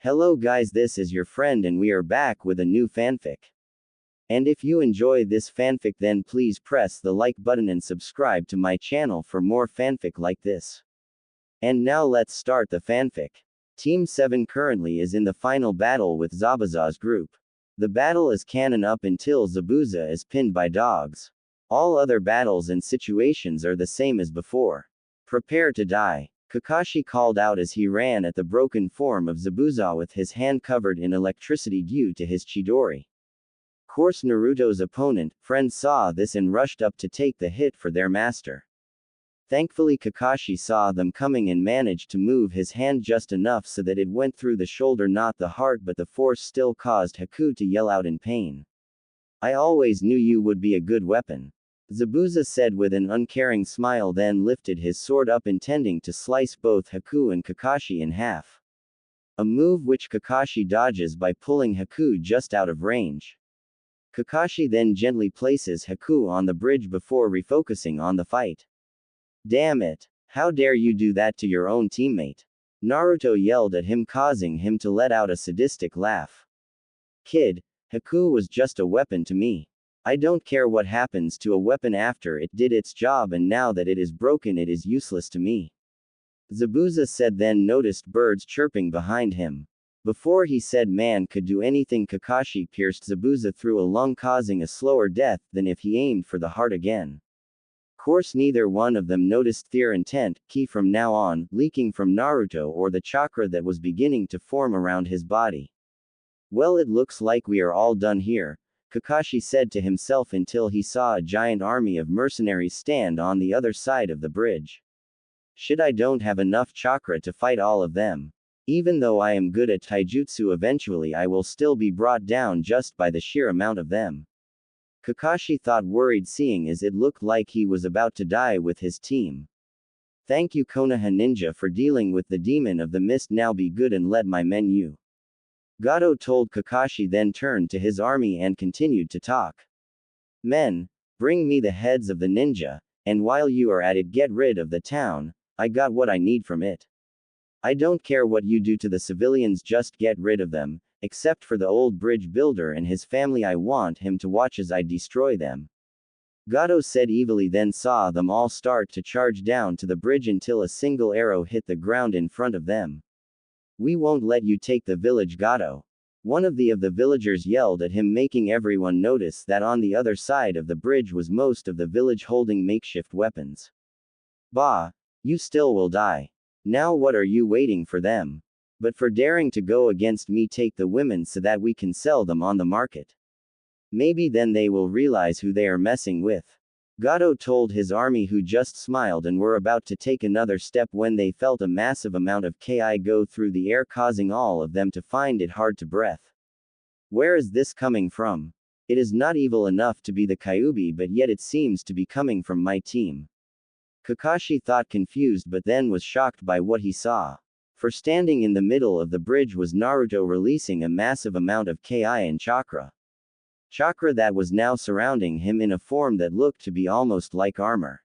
Hello guys, this is your friend and we are back with a new fanfic. And if you enjoy this fanfic then please press the like button and subscribe to my channel for more fanfic like this. And now let's start the fanfic. Team 7 currently is in the final battle with Zabuza's group. The battle is canon up until Zabuza is pinned by dogs. All other battles and situations are the same as before. Prepare to die. Kakashi called out as he ran at the broken form of Zabuza with his hand covered in electricity due to his Chidori. Course Naruto's opponent, friend saw this and rushed up to take the hit for their master. Thankfully Kakashi saw them coming and managed to move his hand just enough so that it went through the shoulder not the heart but the force still caused Haku to yell out in pain. I always knew you would be a good weapon. Zabuza said with an uncaring smile then lifted his sword up intending to slice both Haku and Kakashi in half. A move which Kakashi dodges by pulling Haku just out of range. Kakashi then gently places Haku on the bridge before refocusing on the fight. Damn it! How dare you do that to your own teammate? Naruto yelled at him causing him to let out a sadistic laugh. Kid, Haku was just a weapon to me. I don't care what happens to a weapon after it did its job and now that it is broken it is useless to me. Zabuza said then noticed birds chirping behind him. Before he said man could do anything Kakashi pierced Zabuza through a lung causing a slower death than if he aimed for the heart again. Course neither one of them noticed their intent, ki from now on, leaking from Naruto or the chakra that was beginning to form around his body. Well it looks like we are all done here. Kakashi said to himself until he saw a giant army of mercenaries stand on the other side of the bridge. Shit, I don't have enough chakra to fight all of them. Even though I am good at taijutsu eventually I will still be brought down just by the sheer amount of them. Kakashi thought worried seeing as it looked like he was about to die with his team. Thank you Konoha ninja for dealing with the demon of the mist, now be good and let my men you. Gato told Kakashi then turned to his army and continued to talk. Men, bring me the heads of the ninja, and while you are at it get rid of the town, I got what I need from it. I don't care what you do to the civilians, just get rid of them, except for the old bridge builder and his family, I want him to watch as I destroy them. Gato said evilly then saw them all start to charge down to the bridge until a single arrow hit the ground in front of them. We won't let you take the village, Gato. One of the villagers yelled at him, making everyone notice that on the other side of the bridge was most of the village holding makeshift weapons. Bah! You still will die. Now what are you waiting for them? But for daring to go against me, take the women so that we can sell them on the market. Maybe then they will realize who they are messing with. Gato told his army, who just smiled and were about to take another step when they felt a massive amount of ki go through the air causing all of them to find it hard to breathe. Where is this coming from? It is not evil enough to be the Kyuubi but yet it seems to be coming from my team. Kakashi thought confused but then was shocked by what he saw. For standing in the middle of the bridge was Naruto releasing a massive amount of ki and chakra. Chakra that was now surrounding him in a form that looked to be almost like armor.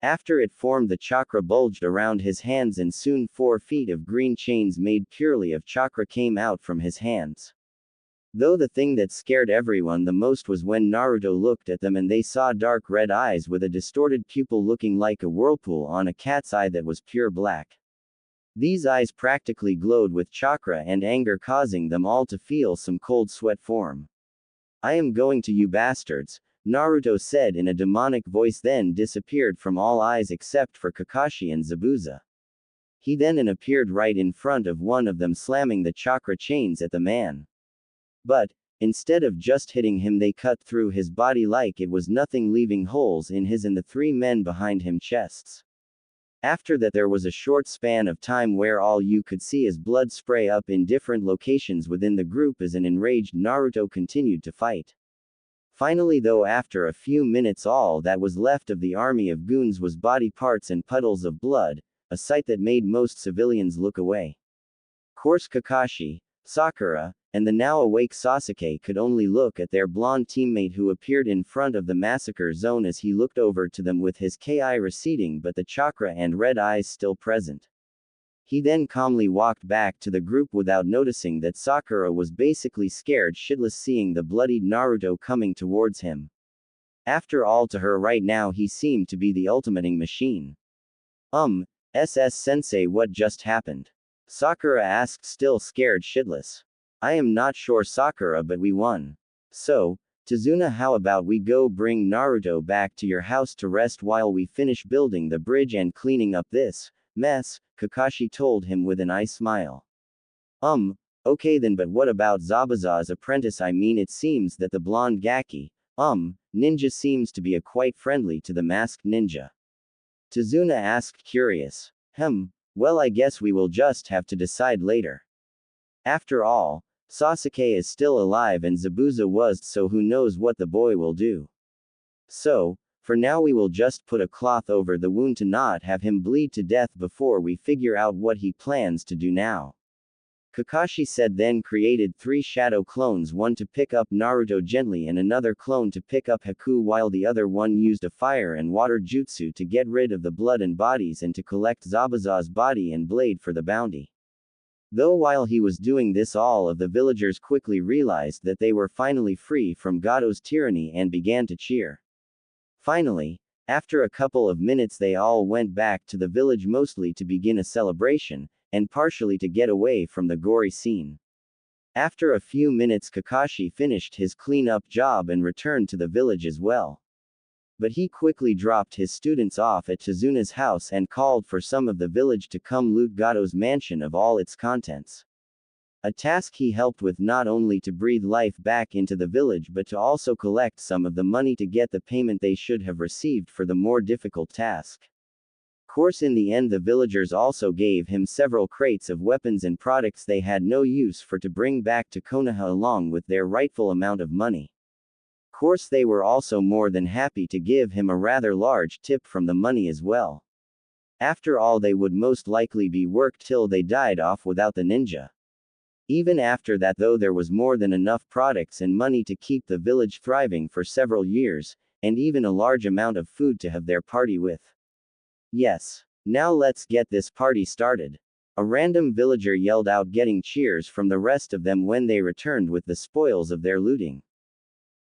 After it formed, the chakra bulged around his hands and soon 4 feet of green chains made purely of chakra came out from his hands. Though the thing that scared everyone the most was when Naruto looked at them and they saw dark red eyes with a distorted pupil looking like a whirlpool on a cat's eye that was pure black. These eyes practically glowed with chakra and anger, causing them all to feel some cold sweat form. I am going to you bastards, Naruto said in a demonic voice, then disappeared from all eyes except for Kakashi and Zabuza. He then appeared right in front of one of them, slamming the chakra chains at the man. But, instead of just hitting him, they cut through his body like it was nothing, leaving holes in his and the 3 men behind him chests. After that there was a short span of time where all you could see is blood spray up in different locations within the group as an enraged Naruto continued to fight. Finally though, after a few minutes, all that was left of the army of goons was body parts and puddles of blood, a sight that made most civilians look away. Course Kakashi, Sakura, and the now awake Sasuke could only look at their blonde teammate who appeared in front of the massacre zone as he looked over to them with his ki receding but the chakra and red eyes still present. He then calmly walked back to the group without noticing that Sakura was basically scared shitless seeing the bloodied Naruto coming towards him. After all, to her right now he seemed to be the ultimating machine. Sensei, what just happened? Sakura asked, still scared shitless. I am not sure, Sakura, but we won. So, Tazuna, how about we go bring Naruto back to your house to rest while we finish building the bridge and cleaning up this mess, Kakashi told him with an eye smile. Okay then, but what about Zabuza's apprentice? I mean, it seems that the blonde Gaki, ninja seems to be quite friendly to the masked ninja. Tazuna asked, curious. Well, I guess we will just have to decide later. After all, Sasuke is still alive and Zabuza was, so who knows what the boy will do. So, for now we will just put a cloth over the wound to not have him bleed to death before we figure out what he plans to do now. Kakashi said, then created 3 shadow clones, one to pick up Naruto gently and another clone to pick up Haku, while the other one used a fire and water jutsu to get rid of the blood and bodies and to collect Zabuza's body and blade for the bounty. Though while he was doing this, all of the villagers quickly realized that they were finally free from Gado's tyranny and began to cheer. Finally, after a couple of minutes they all went back to the village, mostly to begin a celebration, and partially to get away from the gory scene. After a few minutes Kakashi finished his cleanup job and returned to the village as well. But he quickly dropped his students off at Tazuna's house and called for some of the village to come loot Gado's mansion of all its contents. A task he helped with, not only to breathe life back into the village but to also collect some of the money to get the payment they should have received for the more difficult task. Course, in the end the villagers also gave him several crates of weapons and products they had no use for to bring back to Konoha along with their rightful amount of money. Course, they were also more than happy to give him a rather large tip from the money as well. After all, they would most likely be worked till they died off without the ninja. Even after that though, there was more than enough products and money to keep the village thriving for several years, and even a large amount of food to have their party with. Yes. Now let's get this party started. A random villager yelled out, getting cheers from the rest of them when they returned with the spoils of their looting.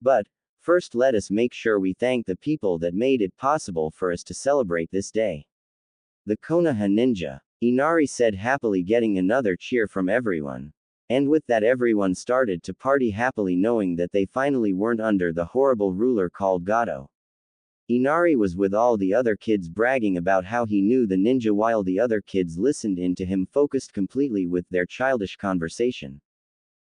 But, first let us make sure we thank the people that made it possible for us to celebrate this day. The Konoha ninja, Inari said happily, getting another cheer from everyone. And with that everyone started to party happily, knowing that they finally weren't under the horrible ruler called Gado. Inari was with all the other kids bragging about how he knew the ninja, while the other kids listened in to him, focused completely with their childish conversation.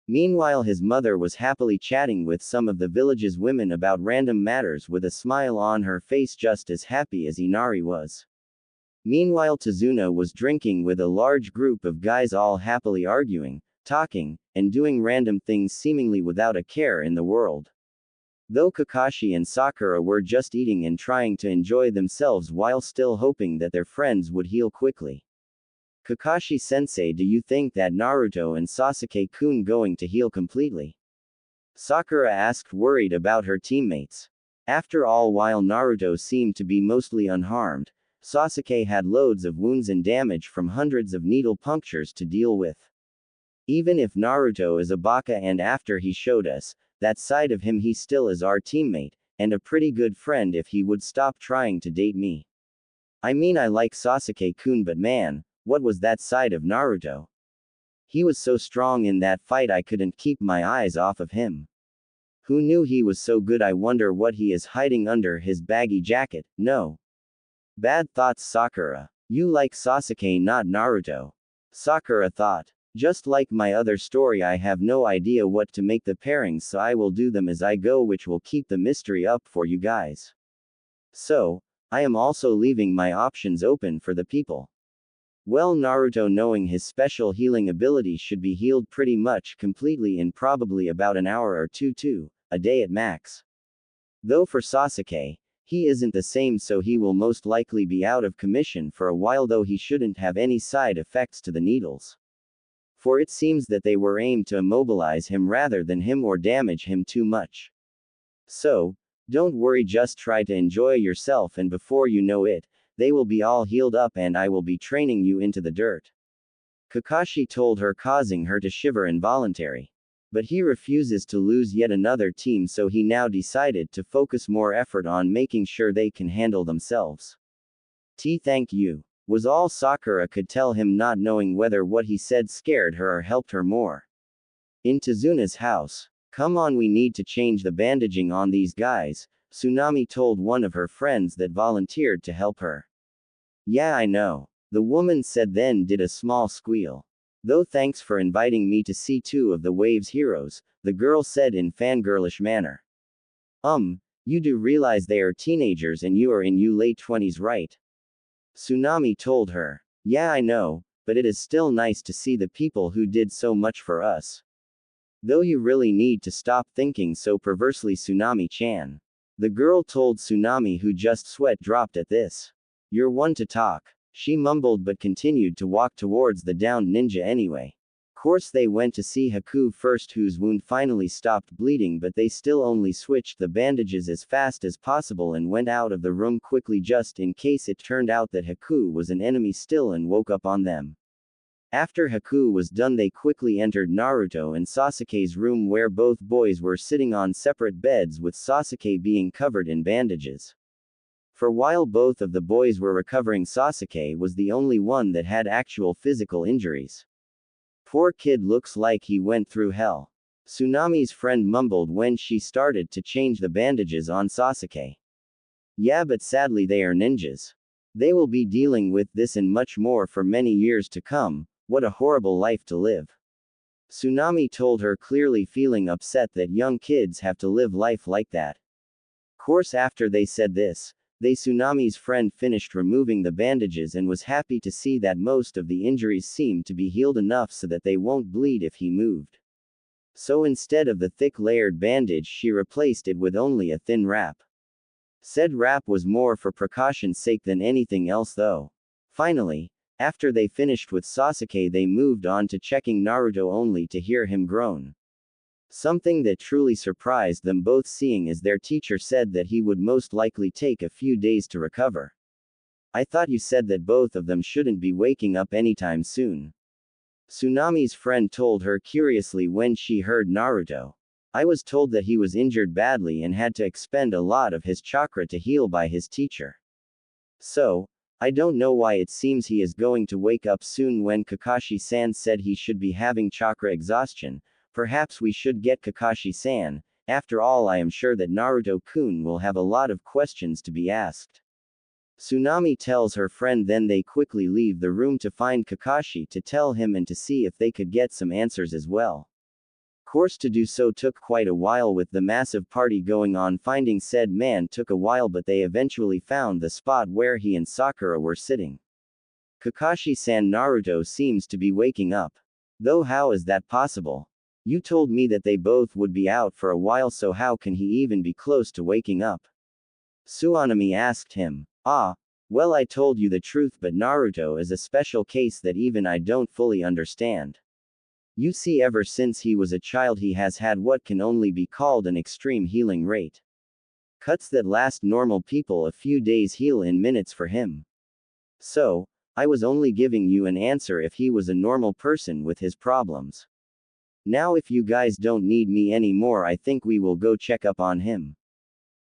Meanwhile his mother was happily chatting with some of the village's women about random matters with a smile on her face, just as happy as Inari was. Meanwhile Tazuna was drinking with a large group of guys, all happily arguing, talking, and doing random things seemingly without a care in the world. Though Kakashi and Sakura were just eating and trying to enjoy themselves while still hoping that their friends would heal quickly. Kakashi-sensei, do you think that Naruto and Sasuke-kun going to heal completely? Sakura asked, worried about her teammates. After all, while Naruto seemed to be mostly unharmed, Sasuke had loads of wounds and damage from hundreds of needle punctures to deal with. Even if Naruto is a baka, and after he showed us that side of him, he still is our teammate, and a pretty good friend if he would stop trying to date me. I mean, I like Sasuke-kun, but man, what was that side of Naruto? He was so strong in that fight, I couldn't keep my eyes off of him. Who knew he was so good? I wonder what he is hiding under his baggy jacket. No. Bad thoughts, Sakura. You like Sasuke, not Naruto. Sakura thought. Just like my other story, I have no idea what to make the pairings, so I will do them as I go, which will keep the mystery up for you guys. So, I am also leaving my options open for the people. Well, Naruto, knowing his special healing ability, should be healed pretty much completely in probably about an hour or two, a day at max. Though for Sasuke, he isn't the same, so he will most likely be out of commission for a while, though he shouldn't have any side effects to the needles. For it seems that they were aimed to immobilize him rather than him or damage him too much. So, don't worry, just try to enjoy yourself, and before you know it, they will be all healed up and I will be training you into the dirt. Kakashi told her, causing her to shiver involuntarily. But he refuses to lose yet another team, so he now decided to focus more effort on making sure they can handle themselves. Thank you, was all Sakura could tell him, not knowing whether what he said scared her or helped her more. In Tazuna's house. Come on, we need to change the bandaging on these guys, Tsunami told one of her friends that volunteered to help her. Yeah, I know, the woman said, then did a small squeal. Though thanks for inviting me to see two of the Wave's heroes, the girl said in fangirlish manner. You do realize they are teenagers and you are in your late 20s, right? Tsunami told her. Yeah, I know, but it is still nice to see the people who did so much for us. Though you really need to stop thinking so perversely, Tsunami-chan. The girl told Tsunami, who just sweat dropped at this. You're one to talk. She mumbled but continued to walk towards the downed ninja anyway. Course they went to see Haku first, whose wound finally stopped bleeding, but they still only switched the bandages as fast as possible and went out of the room quickly just in case it turned out that Haku was an enemy still and woke up on them. After Haku was done, they quickly entered Naruto and Sasuke's room, where both boys were sitting on separate beds with Sasuke being covered in bandages. For while both of the boys were recovering, Sasuke was the only one that had actual physical injuries. Poor kid, looks like he went through hell. Tsunami's friend mumbled when she started to change the bandages on Sasuke. Yeah, but sadly they are ninjas. They will be dealing with this and much more for many years to come. What a horrible life to live. Tsunami told her, clearly feeling upset that young kids have to live life like that. Course after they said this, Tsunami's friend finished removing the bandages and was happy to see that most of the injuries seemed to be healed enough so that they won't bleed if he moved. So instead of the thick layered bandage, she replaced it with only a thin wrap. Said wrap was more for precaution's sake than anything else though. Finally, after they finished with Sasuke, they moved on to checking Naruto, only to hear him groan. Something that truly surprised them both, seeing as their teacher said that he would most likely take a few days to recover. I thought you said that both of them shouldn't be waking up anytime soon. Tsunami's friend told her curiously when she heard Naruto. I was told that he was injured badly and had to expend a lot of his chakra to heal by his teacher. So, I don't know why it seems he is going to wake up soon. When Kakashi-san said he should be having chakra exhaustion, perhaps we should get Kakashi-san. After all, I am sure that Naruto-kun will have a lot of questions to be asked. Tsunami tells her friend, then they quickly leave the room to find Kakashi to tell him and to see if they could get some answers as well. Course to do so took quite a while with the massive party going on. Finding said man took a while, but they eventually found the spot where he and Sakura were sitting. Kakashi-san, Naruto seems to be waking up. Though how is that possible? You told me that they both would be out for a while, so how can he even be close to waking up? Tsunami asked him. Well, I told you the truth, but Naruto is a special case that even I don't fully understand. You see, ever since he was a child he has had what can only be called an extreme healing rate. Cuts that last normal people a few days heal in minutes for him. So, I was only giving you an answer if he was a normal person with his problems. Now if you guys don't need me anymore, I think we will go check up on him.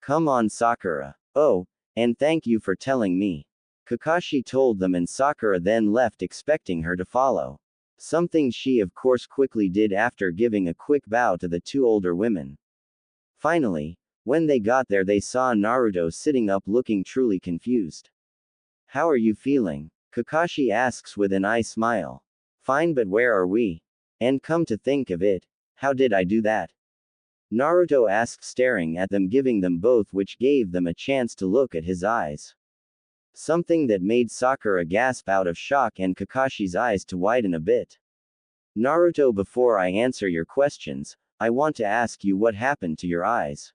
Come on, Sakura. Oh, and thank you for telling me. Kakashi told them, and Sakura then left, expecting her to follow. Something she of course quickly did after giving a quick bow to the two older women. Finally, when they got there, they saw Naruto sitting up looking truly confused. How are you feeling? Kakashi asks with an eye smile. Fine, but where are we? And come to think of it, how did I do that? Naruto asked, staring at them, giving them both, which gave them a chance to look at his eyes. Something that made Sakura gasp out of shock and Kakashi's eyes to widen a bit. Naruto, before I answer your questions, I want to ask you what happened to your eyes.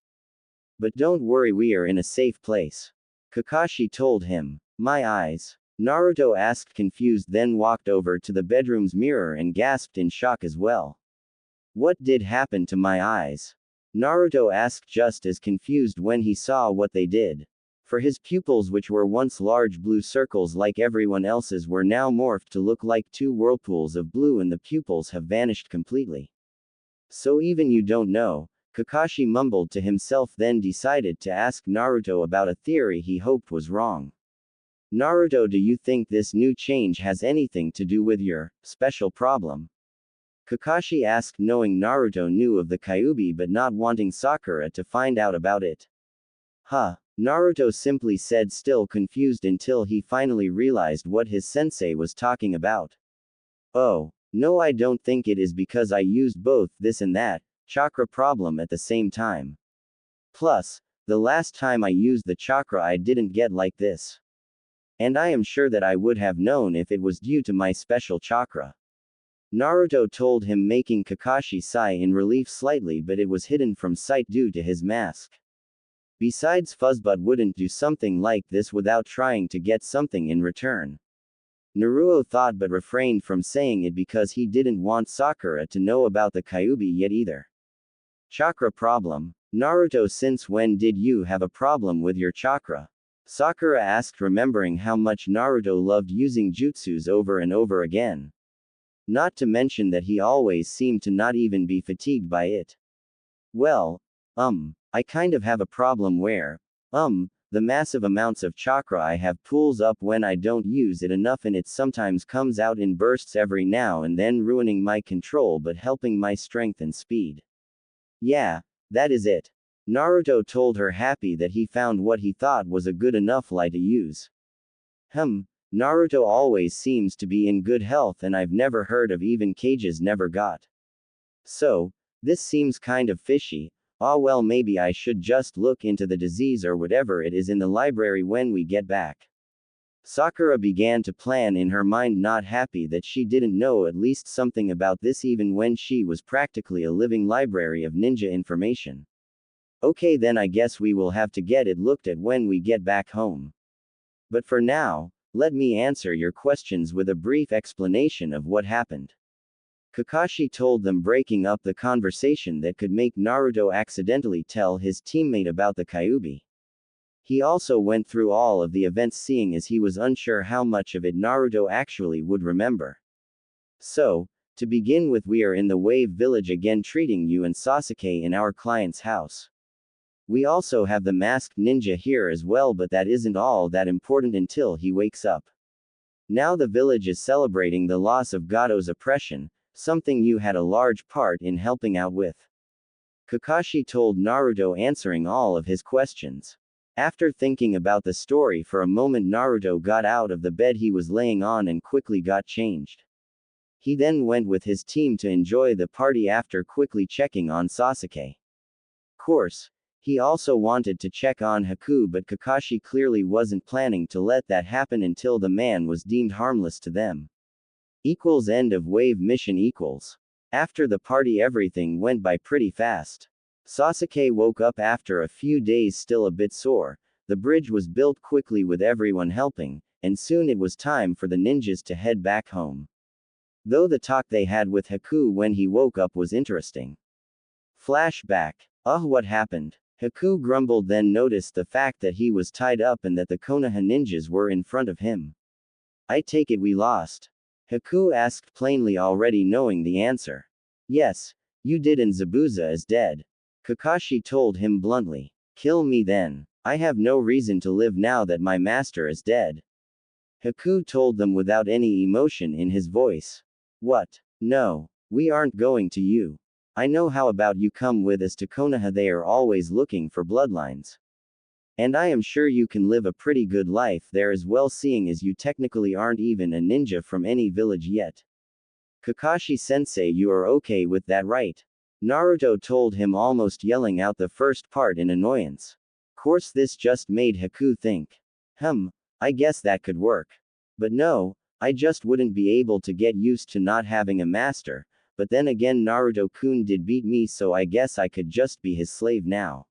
But don't worry, we are in a safe place. Kakashi told him. My eyes? Naruto asked, confused, then walked over to the bedroom's mirror and gasped in shock as well. What did happen to my eyes? Naruto asked, just as confused when he saw what they did. For his pupils, which were once large blue circles like everyone else's, were now morphed to look like two whirlpools of blue, and the pupils have vanished completely. So even you don't know, Kakashi mumbled to himself, then decided to ask Naruto about a theory he hoped was wrong. Naruto, do you think this new change has anything to do with your special problem? Kakashi asked, knowing Naruto knew of the Kyuubi but not wanting Sakura to find out about it. Huh. Naruto simply said, still confused until he finally realized what his sensei was talking about. Oh, no, I don't think it is, because I used both this and that chakra problem at the same time. Plus, the last time I used the chakra I didn't get like this. And I am sure that I would have known if it was due to my special chakra. Naruto told him, making Kakashi sigh in relief slightly, but it was hidden from sight due to his mask. Besides, Fuzzbutt wouldn't do something like this without trying to get something in return. Naruto thought but refrained from saying it because he didn't want Sakura to know about the Kyuubi yet either. Chakra problem. Naruto, since when did you have a problem with your chakra? Sakura asked, remembering how much Naruto loved using jutsus over and over again. Not to mention that he always seemed to not even be fatigued by it. Well, I kind of have a problem where, the massive amounts of chakra I have pools up when I don't use it enough, and it sometimes comes out in bursts every now and then, ruining my control but helping my strength and speed. Yeah, that is it. Naruto told her, happy that he found what he thought was a good enough lie to use. Naruto always seems to be in good health, and I've never heard of even cages never got. So, this seems kind of fishy. Ah, well, maybe I should just look into the disease or whatever it is in the library when we get back. Sakura began to plan in her mind, not happy that she didn't know at least something about this even when she was practically a living library of ninja information. Okay, then I guess we will have to get it looked at when we get back home. But for now, let me answer your questions with a brief explanation of what happened. Kakashi told them, breaking up the conversation that could make Naruto accidentally tell his teammate about the Kyuubi. He also went through all of the events, seeing as he was unsure how much of it Naruto actually would remember. So, to begin with, we are in the Wave Village again, treating you and Sasuke in our client's house. We also have the masked ninja here as well, but that isn't all that important until he wakes up. Now the village is celebrating the loss of Gato's oppression, something you had a large part in helping out with. Kakashi told Naruto, answering all of his questions. After thinking about the story for a moment, Naruto got out of the bed he was laying on and quickly got changed. He then went with his team to enjoy the party after quickly checking on Sasuke. Course, he also wanted to check on Haku, but Kakashi clearly wasn't planning to let that happen until the man was deemed harmless to them. End of wave mission. After the party, everything went by pretty fast. Sasuke woke up after a few days still a bit sore. The bridge was built quickly with everyone helping, and soon it was time for the ninjas to head back home. Though the talk they had with Haku when he woke up was interesting. Flashback. What happened? Haku grumbled, then noticed the fact that he was tied up and that the Konoha ninjas were in front of him. I take it we lost? Haku asked, plainly already knowing the answer. Yes, you did, and Zabuza is dead. Kakashi told him bluntly. Kill me then. I have no reason to live now that my master is dead. Haku told them without any emotion in his voice. What? No. We aren't going to you. I know. How about you come with us to Konoha? They are always looking for bloodlines. And I am sure you can live a pretty good life there as well, seeing as you technically aren't even a ninja from any village yet. Kakashi sensei, you are okay with that, right? Naruto told him, almost yelling out the first part in annoyance. Course, this just made Haku think. I guess that could work. But no, I just wouldn't be able to get used to not having a master, but then again Naruto-kun did beat me, so I guess I could just be his slave now.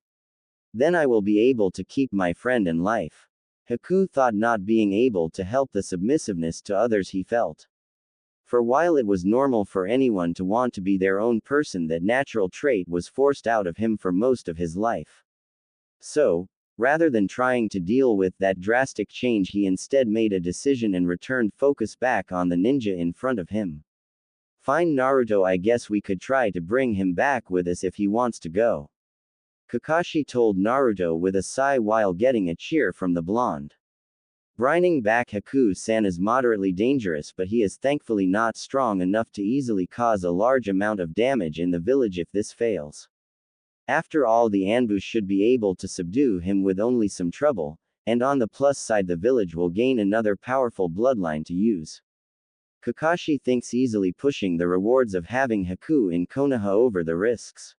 Then I will be able to keep my friend in life. Haku thought, not being able to help the submissiveness to others he felt. For while it was normal for anyone to want to be their own person, that natural trait was forced out of him for most of his life. So, Rather than trying to deal with that drastic change, he instead made a decision and returned focus back on the ninja in front of him. Fine Naruto, I guess we could try to bring him back with us if he wants to go. Kakashi told Naruto with a sigh while getting a cheer from the blonde. Bringing back Haku-san is moderately dangerous, but he is thankfully not strong enough to easily cause a large amount of damage in the village if this fails. After all, the ambush should be able to subdue him with only some trouble, and on the plus side the village will gain another powerful bloodline to use. Kakashi thinks easily pushing the rewards of having Haku in Konoha over the risks.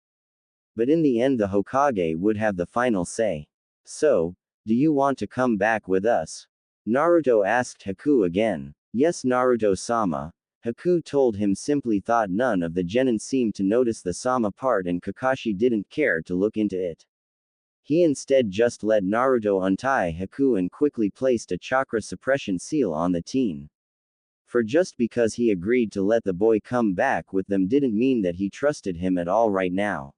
But in the end the Hokage would have the final say. So, do you want to come back with us? Naruto asked Haku again. Yes, Naruto-sama. Haku told him, simply thought none of the genin seemed to notice the sama part and Kakashi didn't care to look into it. He instead just let Naruto untie Haku and quickly placed a chakra suppression seal on the teen. For just because he agreed to let the boy come back with them didn't mean that he trusted him at all right now.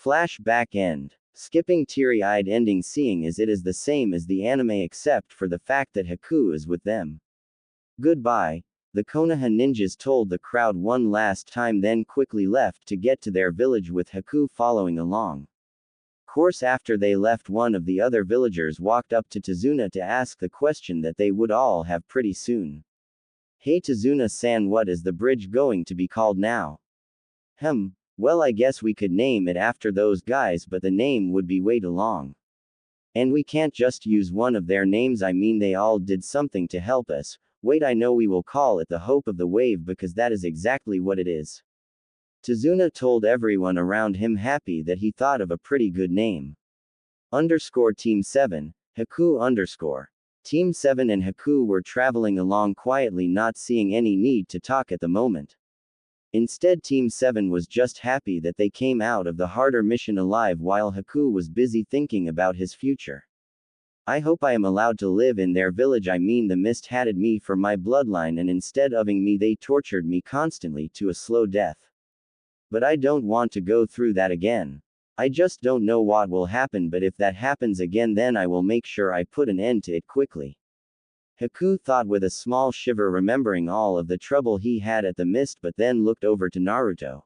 Flashback end. Skipping teary-eyed ending, seeing as it is the same as the anime except for the fact that Haku is with them. Goodbye, the Konoha ninjas told the crowd one last time, then quickly left to get to their village with Haku following along. Course after they left, one of the other villagers walked up to Tazuna to ask the question that they would all have pretty soon. Hey Tazuna-san, what is the bridge going to be called now? Well, I guess we could name it after those guys, but the name would be way too long. And we can't just use one of their names, I mean they all did something to help us. Wait, I know, we will call it the Hope of the Wave because that is exactly what it is. Tazuna told everyone around him, happy that he thought of a pretty good name. Team 7, Haku Team 7 and Haku were traveling along quietly, not seeing any need to talk at the moment. Instead, Team 7 was just happy that they came out of the harder mission alive while Haku was busy thinking about his future. I hope I am allowed to live in their village. I mean, the mist hated me for my bloodline and instead ofing me they tortured me constantly to a slow death. But I don't want to go through that again. I just don't know what will happen, but if that happens again then I will make sure I put an end to it quickly. Haku thought with a small shiver, remembering all of the trouble he had at the mist, but then looked over to Naruto.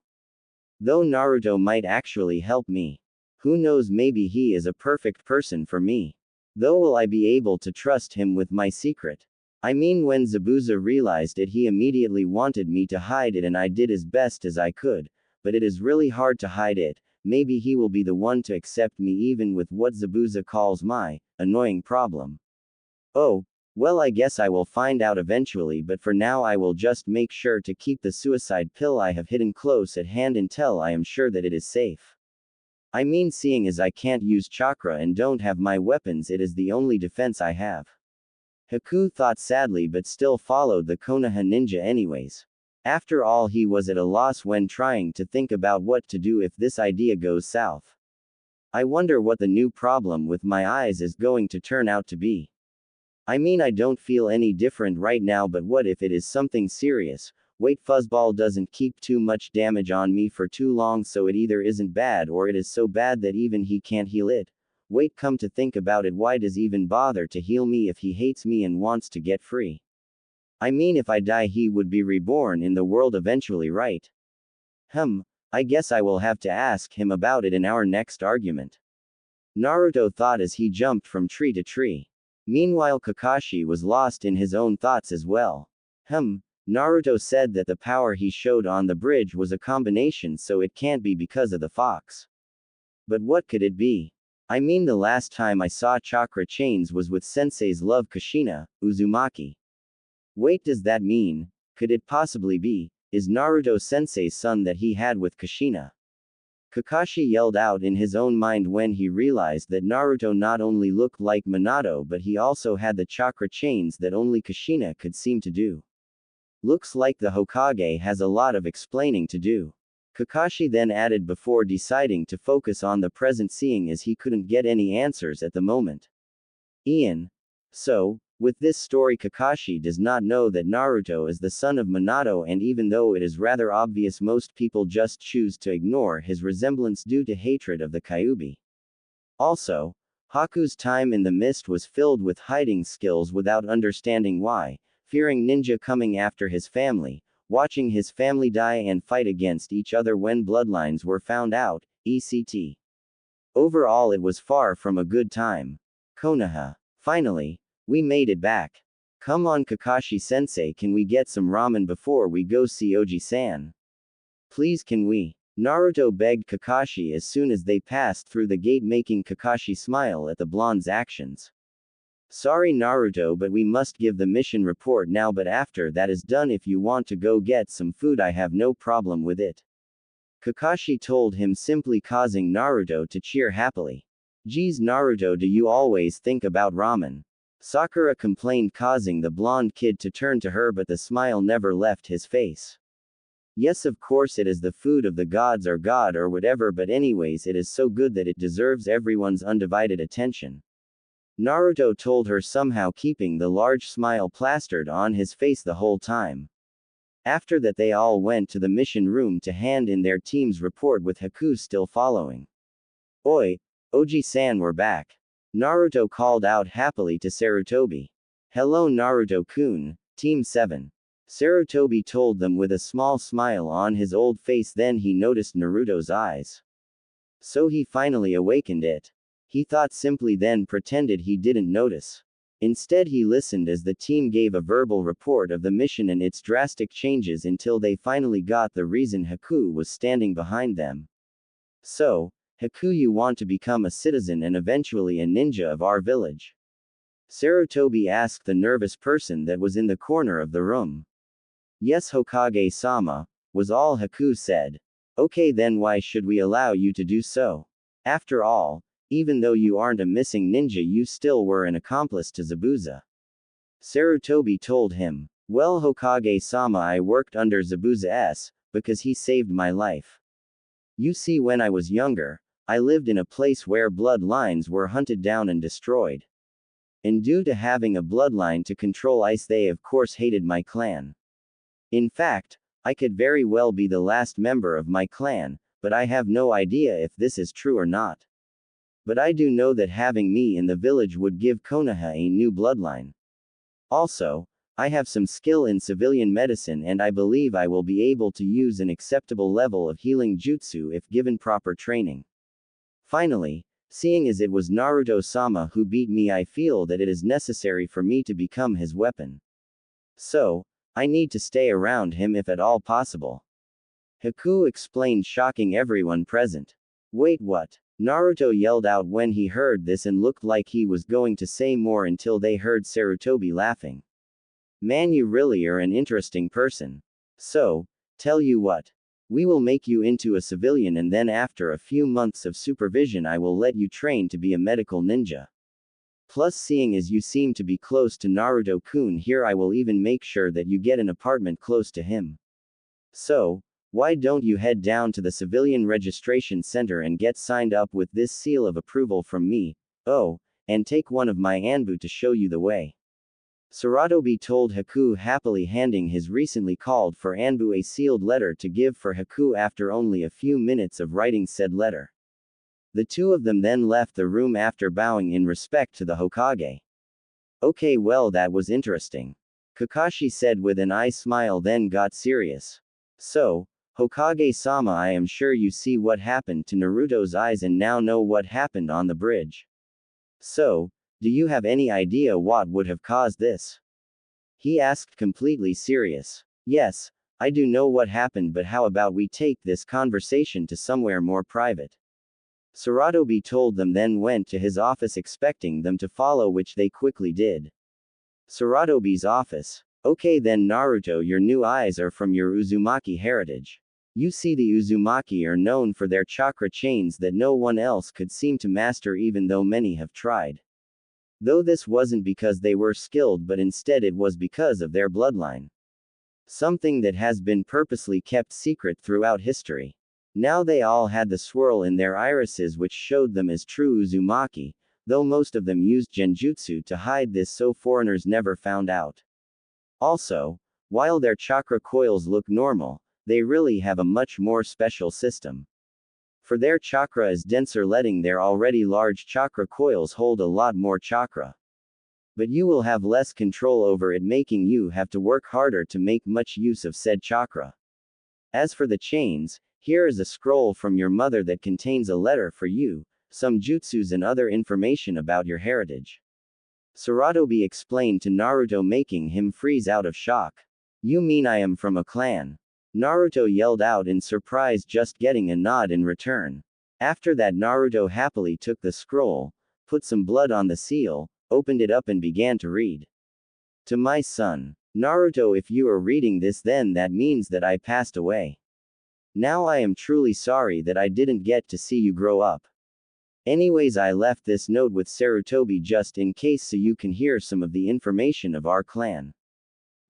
Though Naruto might actually help me. Who knows, maybe he is a perfect person for me. Though will I be able to trust him with my secret? I mean, when Zabuza realized it, he immediately wanted me to hide it and I did as best as I could, but it is really hard to hide it. Maybe he will be the one to accept me even with what Zabuza calls my annoying problem. Oh, well, I guess I will find out eventually, but for now I will just make sure to keep the suicide pill I have hidden close at hand until I am sure that it is safe. I mean, seeing as I can't use chakra and don't have my weapons, it is the only defense I have. Haku thought sadly, but still followed the Konoha ninja anyways. After all, he was at a loss when trying to think about what to do if this idea goes south. I wonder what the new problem with my eyes is going to turn out to be. I mean, I don't feel any different right now, but what if it is something serious? Wait, Fuzzball doesn't keep too much damage on me for too long, so it either isn't bad or it is so bad that even he can't heal it. Wait, come to think about it, why does he even bother to heal me if he hates me and wants to get free? I mean, if I die he would be reborn in the world eventually, right? I guess I will have to ask him about it in our next argument. Naruto thought as he jumped from tree to tree. Meanwhile, Kakashi was lost in his own thoughts as well. Naruto said that the power he showed on the bridge was a combination, so it can't be because of the fox. But what could it be? I mean, the last time I saw chakra chains was with Sensei's love Kushina, Uzumaki. Wait, does that mean, could it possibly be, is Naruto Sensei's son that he had with Kushina? Kakashi yelled out in his own mind when he realized that Naruto not only looked like Minato, but he also had the chakra chains that only Kushina could seem to do. Looks like the Hokage has a lot of explaining to do. Kakashi then added before deciding to focus on the present, seeing as he couldn't get any answers at the moment. So, with this story, Kakashi does not know that Naruto is the son of Minato, and even though it is rather obvious, most people just choose to ignore his resemblance due to hatred of the Kyuubi. Also, Haku's time in the mist was filled with hiding skills without understanding why, fearing ninja coming after his family, watching his family die and fight against each other when bloodlines were found out, etc. Overall, it was far from a good time. Konoha. Finally, we made it back. Come on, Kakashi-sensei, can we get some ramen before we go see Oji-san? Please, can we? Naruto begged Kakashi as soon as they passed through the gate, making Kakashi smile at the blonde's actions. Sorry Naruto, but we must give the mission report now, but after that is done, if you want to go get some food, I have no problem with it. Kakashi told him, simply causing Naruto to cheer happily. Geez Naruto, do you always think about ramen? Sakura complained, causing the blonde kid to turn to her, but the smile never left his face. Yes, of course, it is the food of the gods or god or whatever, but anyways, it is so good that it deserves everyone's undivided attention. Naruto told her, somehow keeping the large smile plastered on his face the whole time. After that, they all went to the mission room to hand in their team's report, with Haku still following. Oi, Oji-san, we're back. Naruto called out happily to Sarutobi. Hello Naruto-kun, Team 7. Sarutobi told them with a small smile on his old face. Then he noticed Naruto's eyes. So he finally awakened it. He thought simply, then pretended he didn't notice. Instead, he listened as the team gave a verbal report of the mission and its drastic changes until they finally got the reason Haku was standing behind them. So, Haku, you want to become a citizen and eventually a ninja of our village? Sarutobi asked the nervous person that was in the corner of the room. Yes Hokage-sama, was all Haku said. Okay, then why should we allow you to do so? After all, even though you aren't a missing ninja, you still were an accomplice to Zabuza. Sarutobi told him. Well Hokage-sama, I worked under Zabuza because he saved my life. You see, when I was younger, I lived in a place where bloodlines were hunted down and destroyed. And due to having a bloodline to control ice, they of course hated my clan. In fact, I could very well be the last member of my clan, but I have no idea if this is true or not. But I do know that having me in the village would give Konoha a new bloodline. Also, I have some skill in civilian medicine, and I believe I will be able to use an acceptable level of healing jutsu if given proper training. Finally, seeing as it was Naruto-sama who beat me, I feel that it is necessary for me to become his weapon. So, I need to stay around him if at all possible. Haku explained, shocking everyone present. Wait, what? Naruto yelled out when he heard this and looked like he was going to say more until they heard Sarutobi laughing. Man, you really are an interesting person. So, tell you what. We will make you into a civilian, and then after a few months of supervision I will let you train to be a medical ninja. Plus, seeing as you seem to be close to Naruto-kun here, I will even make sure that you get an apartment close to him. So, why don't you head down to the civilian registration center and get signed up with this seal of approval from me, oh, and take one of my anbu to show you the way. Sarutobi told Haku, happily handing his recently called for anbu a sealed letter to give for Haku after only a few minutes of writing said letter. The two of them then left the room after bowing in respect to the Hokage. Okay, well, that was interesting. Kakashi said with an eye smile, then got serious. So, Hokage-sama, I am sure you see what happened to Naruto's eyes and now know what happened on the bridge. So, do you have any idea what would have caused this? He asked, completely serious. Yes, I do know what happened, but how about we take this conversation to somewhere more private? Sarutobi told them, then went to his office expecting them to follow, which they quickly did. Sarutobi's office. Okay then Naruto, your new eyes are from your Uzumaki heritage. You see, the Uzumaki are known for their chakra chains that no one else could seem to master, even though many have tried. Though this wasn't because they were skilled, but instead it was because of their bloodline. Something that has been purposely kept secret throughout history. Now they all had the swirl in their irises which showed them as true Uzumaki, though most of them used genjutsu to hide this so foreigners never found out. Also, while their chakra coils look normal, they really have a much more special system. For their chakra is denser, letting their already large chakra coils hold a lot more chakra. But you will have less control over it, making you have to work harder to make much use of said chakra. As for the chains, here is a scroll from your mother that contains a letter for you, some jutsus and other information about your heritage. Sarutobi explained to Naruto, making him freeze out of shock. You mean I am from a clan? Naruto yelled out in surprise, just getting a nod in return. After that, Naruto happily took the scroll, put some blood on the seal, opened it up and began to read. To my son. Naruto, if you are reading this, then that means that I passed away. Now I am truly sorry that I didn't get to see you grow up. Anyways, I left this note with Sarutobi just in case so you can hear some of the information of our clan.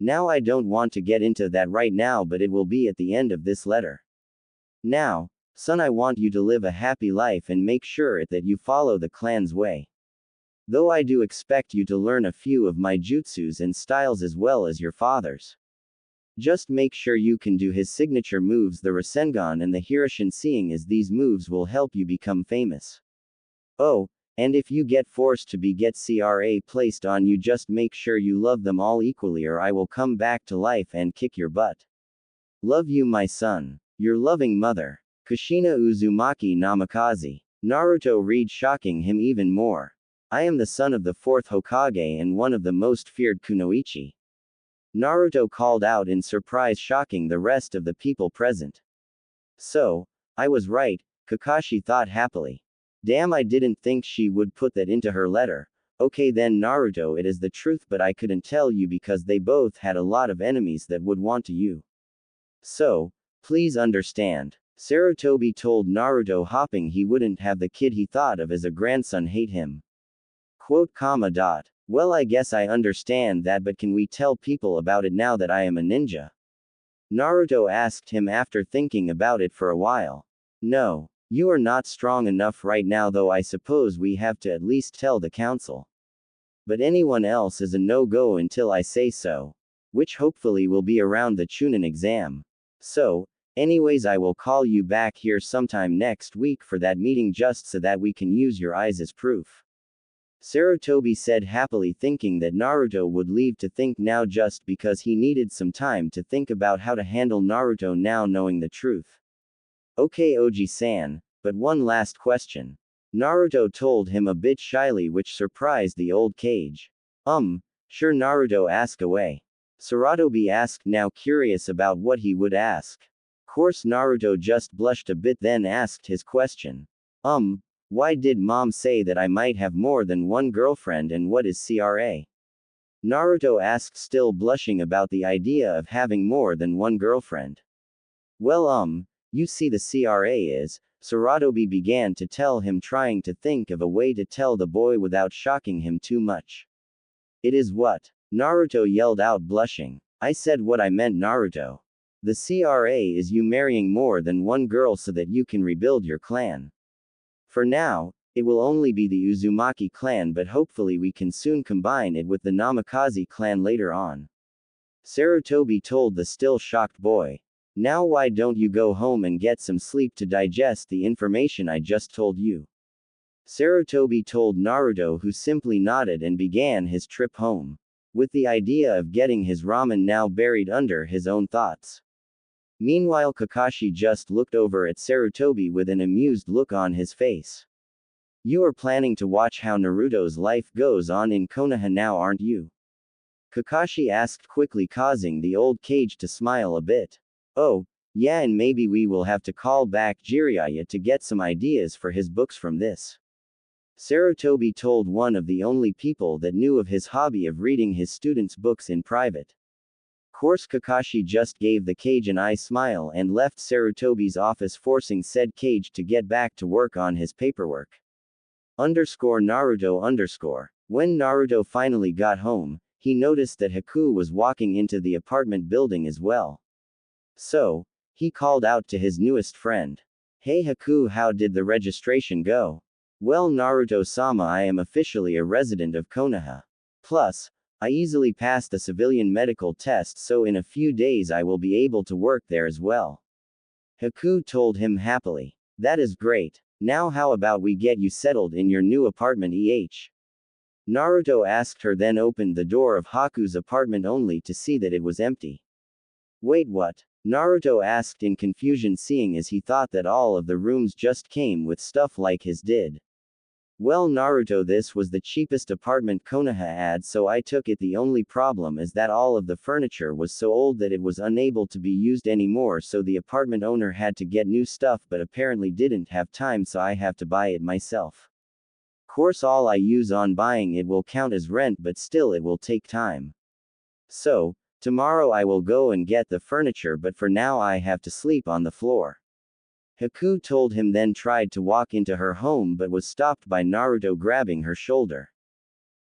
Now I don't want to get into that right now, but it will be at the end of this letter. Now, son, I want you to live a happy life and make sure that you follow the clan's way. Though I do expect you to learn a few of my jutsus and styles as well as your father's. Just make sure you can do his signature moves, the Rasengan and the Hiroshin, seeing as these moves will help you become famous. Oh, and if you get forced to get CRA placed on you, just make sure you love them all equally, or I will come back to life and kick your butt. Love you, my son. Your loving mother. Kushina Uzumaki Namikaze. Naruto read, shocking him even more. I am the son of the 4th Hokage and one of the most feared kunoichi. Naruto called out in surprise, shocking the rest of the people present. So, I was right, Kakashi thought happily. Damn, I didn't think she would put that into her letter. Okay then, Naruto, it is the truth, but I couldn't tell you because they both had a lot of enemies that would want to you. So, please understand. Sarutobi told Naruto, hopping he wouldn't have the kid he thought of as a grandson hate him. Quote, comma dot. Well, I guess I understand that, but can we tell people about it now that I am a ninja? Naruto asked him after thinking about it for a while. No. You are not strong enough right now, though I suppose we have to at least tell the council. But anyone else is a no-go until I say so. Which hopefully will be around the Chunin exam. So, anyways, I will call you back here sometime next week for that meeting just so that we can use your eyes as proof. Sarutobi said happily, thinking that Naruto would leave to think now just because he needed some time to think about how to handle Naruto now knowing the truth. Okay, Oji-san, but one last question. Naruto told him a bit shyly, which surprised the old Kage. Sure, Naruto, ask away. Sarutobi asked, now curious about what he would ask. Course, Naruto just blushed a bit, then asked his question. Why did mom say that I might have more than one girlfriend, and what is CRA? Naruto asked, still blushing about the idea of having more than one girlfriend. Well, you see, the CRA is, Sarutobi began to tell him, trying to think of a way to tell the boy without shocking him too much. It is what? Naruto yelled out, blushing. I said what I meant, Naruto. The CRA is you marrying more than one girl so that you can rebuild your clan. For now, it will only be the Uzumaki clan, but hopefully we can soon combine it with the Namikaze clan later on. Sarutobi told the still shocked boy. Now why don't you go home and get some sleep to digest the information I just told you? Sarutobi told Naruto, who simply nodded and began his trip home. With the idea of getting his ramen now buried under his own thoughts. Meanwhile, Kakashi just looked over at Sarutobi with an amused look on his face. You are planning to watch how Naruto's life goes on in Konoha now, aren't you? Kakashi asked quickly, causing the old Kage to smile a bit. Oh, yeah, and maybe we will have to call back Jiraiya to get some ideas for his books from this. Sarutobi told one of the only people that knew of his hobby of reading his students' books in private. Course, Kakashi just gave the Kage an eye smile and left Sarutobi's office, forcing said Kage to get back to work on his paperwork. Naruto. When Naruto finally got home, he noticed that Haku was walking into the apartment building as well. So, he called out to his newest friend. Hey Haku, how did the registration go? Well, Naruto-sama, I am officially a resident of Konoha. Plus, I easily passed the civilian medical test, so in a few days I will be able to work there as well. Haku told him happily. That is great. Now how about we get you settled in your new apartment Naruto asked her, then opened the door of Haku's apartment only to see that it was empty. Wait, what? Naruto asked in confusion, seeing as he thought that all of the rooms just came with stuff like his did. Well, Naruto, this was the cheapest apartment Konoha had, so I took it. The only problem is that all of the furniture was so old that it was unable to be used anymore, so the apartment owner had to get new stuff, but apparently didn't have time, so I have to buy it myself. Course, all I use on buying it will count as rent, but still it will take time. So, tomorrow I will go and get the furniture, but for now I have to sleep on the floor. Haku told him, then tried to walk into her home but was stopped by Naruto grabbing her shoulder.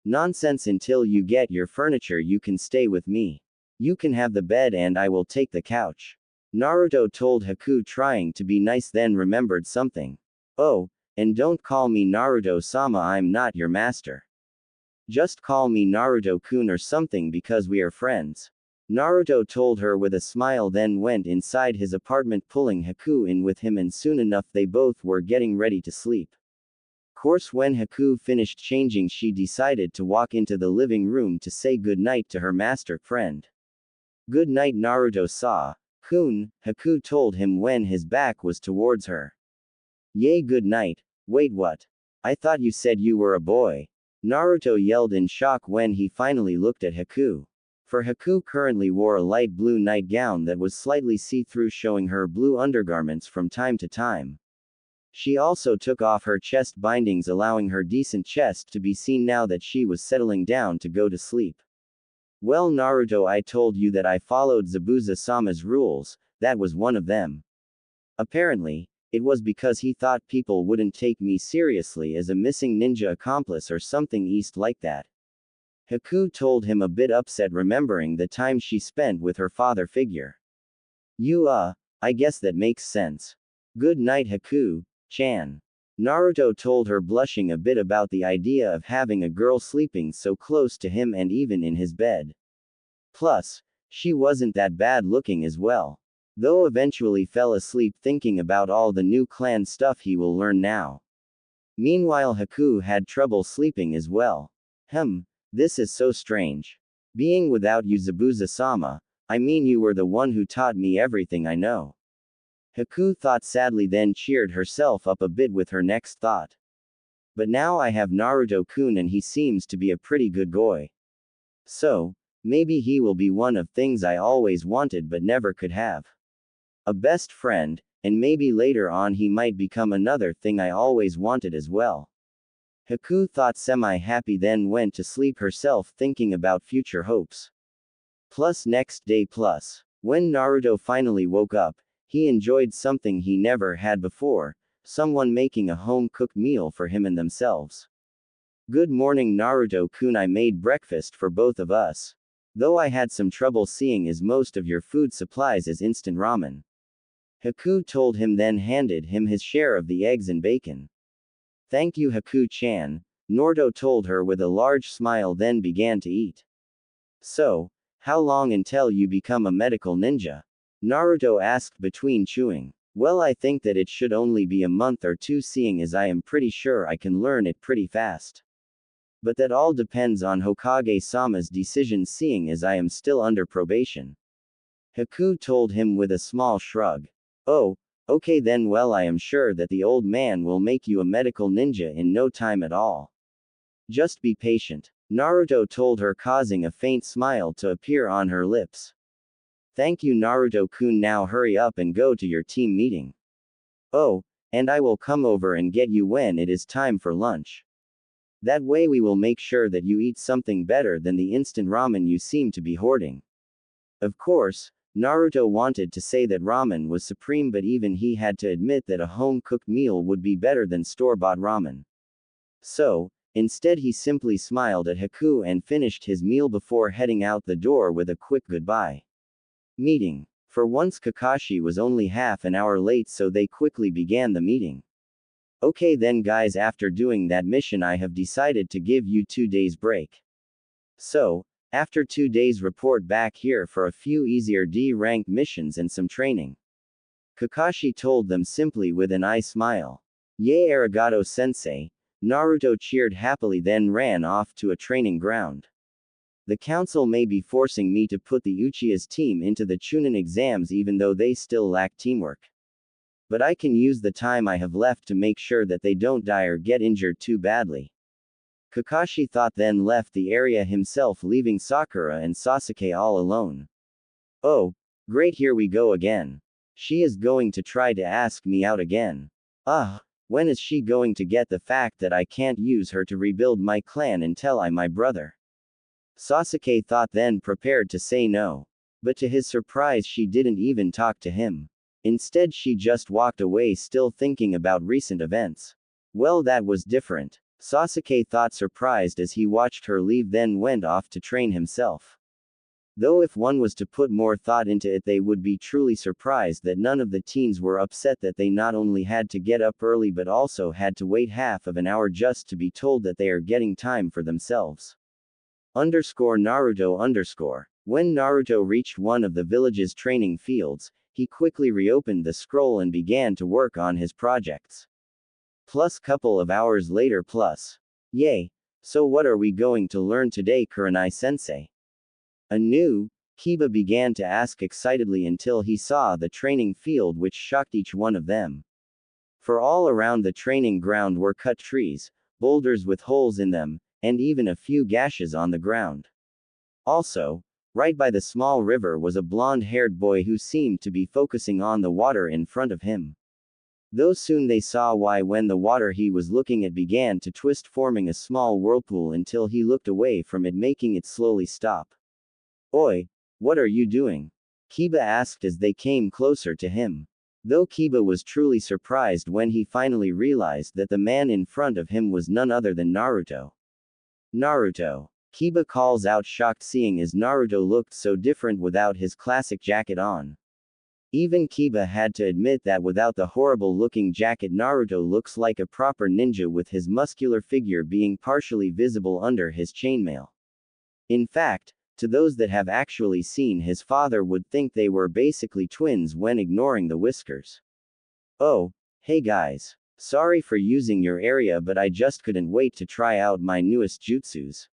Nonsense, until you get your furniture you can stay with me. You can have the bed and I will take the couch. Naruto told Haku, trying to be nice, then remembered something. Oh, and don't call me Naruto-sama, I'm not your master. Just call me Naruto-kun or something because we are friends. Naruto told her with a smile, then went inside his apartment, pulling Haku in with him, and soon enough they both were getting ready to sleep. Course, when Haku finished changing, she decided to walk into the living room to say good night to her master friend. Good night, Naruto-kun, Haku told him when his back was towards her. Yay, good night. Wait, what? I thought you said you were a boy. Naruto yelled in shock when he finally looked at Haku. For Haku currently wore a light blue nightgown that was slightly see-through, showing her blue undergarments from time to time. She also took off her chest bindings, allowing her decent chest to be seen now that she was settling down to go to sleep. Well, Naruto, I told you that I followed Zabuza-sama's rules, that was one of them. Apparently, it was because he thought people wouldn't take me seriously as a missing ninja accomplice or something like that. Haku told him, a bit upset remembering the time she spent with her father figure. I guess that makes sense. Good night, Haku-chan. Naruto told her, blushing a bit about the idea of having a girl sleeping so close to him and even in his bed. Plus, she wasn't that bad looking as well. Though eventually fell asleep thinking about all the new clan stuff he will learn now. Meanwhile, Haku had trouble sleeping as well. This is so strange. Being without you, Zabuza-sama, I mean you were the one who taught me everything I know. Haku thought sadly, then cheered herself up a bit with her next thought. But now I have Naruto-kun and he seems to be a pretty good boy. So, maybe he will be one of things I always wanted but never could have. A best friend, and maybe later on he might become another thing I always wanted as well. Haku thought, semi-happy, then went to sleep herself thinking about future hopes. Next day. When Naruto finally woke up, he enjoyed something he never had before, someone making a home-cooked meal for him and themselves. Good morning, Naruto-kun, I made breakfast for both of us. Though I had some trouble seeing as most of your food supplies is instant ramen. Haku told him, then handed him his share of the eggs and bacon. Thank you, Haku-chan, Naruto told her with a large smile, then began to eat. So, how long until you become a medical ninja? Naruto asked between chewing. Well, I think that it should only be a month or two, seeing as I am pretty sure I can learn it pretty fast. But that all depends on Hokage-sama's decision, seeing as I am still under probation. Haku told him with a small shrug. Oh, okay then, well, I am sure that the old man will make you a medical ninja in no time at all. Just be patient, Naruto told her, causing a faint smile to appear on her lips. Thank you, Naruto-kun, now hurry up and go to your team meeting. Oh, and I will come over and get you when it is time for lunch. That way we will make sure that you eat something better than the instant ramen you seem to be hoarding. Of course, Naruto wanted to say that ramen was supreme, but even he had to admit that a home-cooked meal would be better than store-bought ramen. So, instead he simply smiled at Haku and finished his meal before heading out the door with a quick goodbye. Meeting. For once Kakashi was only half an hour late, so they quickly began the meeting. Okay then guys, after doing that mission I have decided to give you 2 days break. So, after 2 days report back here for a few easier D-rank missions and some training. Kakashi told them simply with an eye smile. Yay arigato sensei. Naruto cheered happily then ran off to a training ground. The council may be forcing me to put the Uchihas team into the Chunin exams even though they still lack teamwork. But I can use the time I have left to make sure that they don't die or get injured too badly. Kakashi thought then left the area himself leaving Sakura and Sasuke all alone. Oh, great, here we go again. She is going to try to ask me out again. When is she going to get the fact that I can't use her to rebuild my clan until I'm my brother? Sasuke thought then prepared to say no. But to his surprise she didn't even talk to him. Instead she just walked away still thinking about recent events. Well, that was different. Sasuke thought surprised as he watched her leave then went off to train himself. Though if one was to put more thought into it they would be truly surprised that none of the teens were upset that they not only had to get up early but also had to wait half of an hour just to be told that they are getting time for themselves. Naruto. When Naruto reached one of the village's training fields, he quickly reopened the scroll and began to work on his projects. Couple of hours later. Yay! So what are we going to learn today, Kurenai-sensei? Kiba began to ask excitedly until he saw the training field which shocked each one of them. For all around the training ground were cut trees, boulders with holes in them, and even a few gashes on the ground. Also, right by the small river was a blonde-haired boy who seemed to be focusing on the water in front of him. Though soon they saw why when the water he was looking at began to twist forming a small whirlpool until he looked away from it making it slowly stop. Oi, what are you doing? Kiba asked as they came closer to him. Though Kiba was truly surprised when he finally realized that the man in front of him was none other than Naruto. Naruto. Kiba calls out shocked seeing as Naruto looked so different without his classic jacket on. Even Kiba had to admit that without the horrible-looking jacket Naruto looks like a proper ninja with his muscular figure being partially visible under his chainmail. In fact, to those that have actually seen his father would think they were basically twins when ignoring the whiskers. Oh, hey guys. Sorry for using your area but I just couldn't wait to try out my newest jutsus.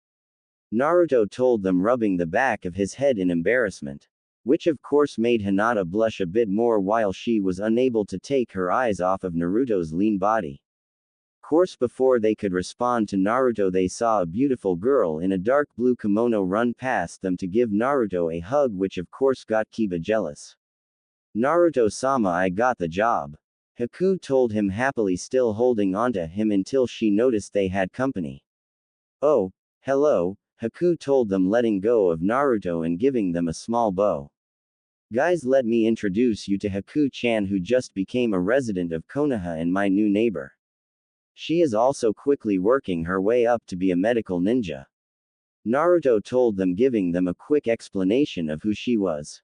Naruto told them rubbing the back of his head in embarrassment. Which of course made Hinata blush a bit more while she was unable to take her eyes off of Naruto's lean body. Course before they could respond to Naruto they saw a beautiful girl in a dark blue kimono run past them to give Naruto a hug which of course got Kiba jealous. Naruto-sama, I got the job. Haku told him happily still holding onto him until she noticed they had company. Oh, hello, Haku told them letting go of Naruto and giving them a small bow. Guys, let me introduce you to Haku-chan who just became a resident of Konoha and my new neighbor. She is also quickly working her way up to be a medical ninja. Naruto told them giving them a quick explanation of who she was.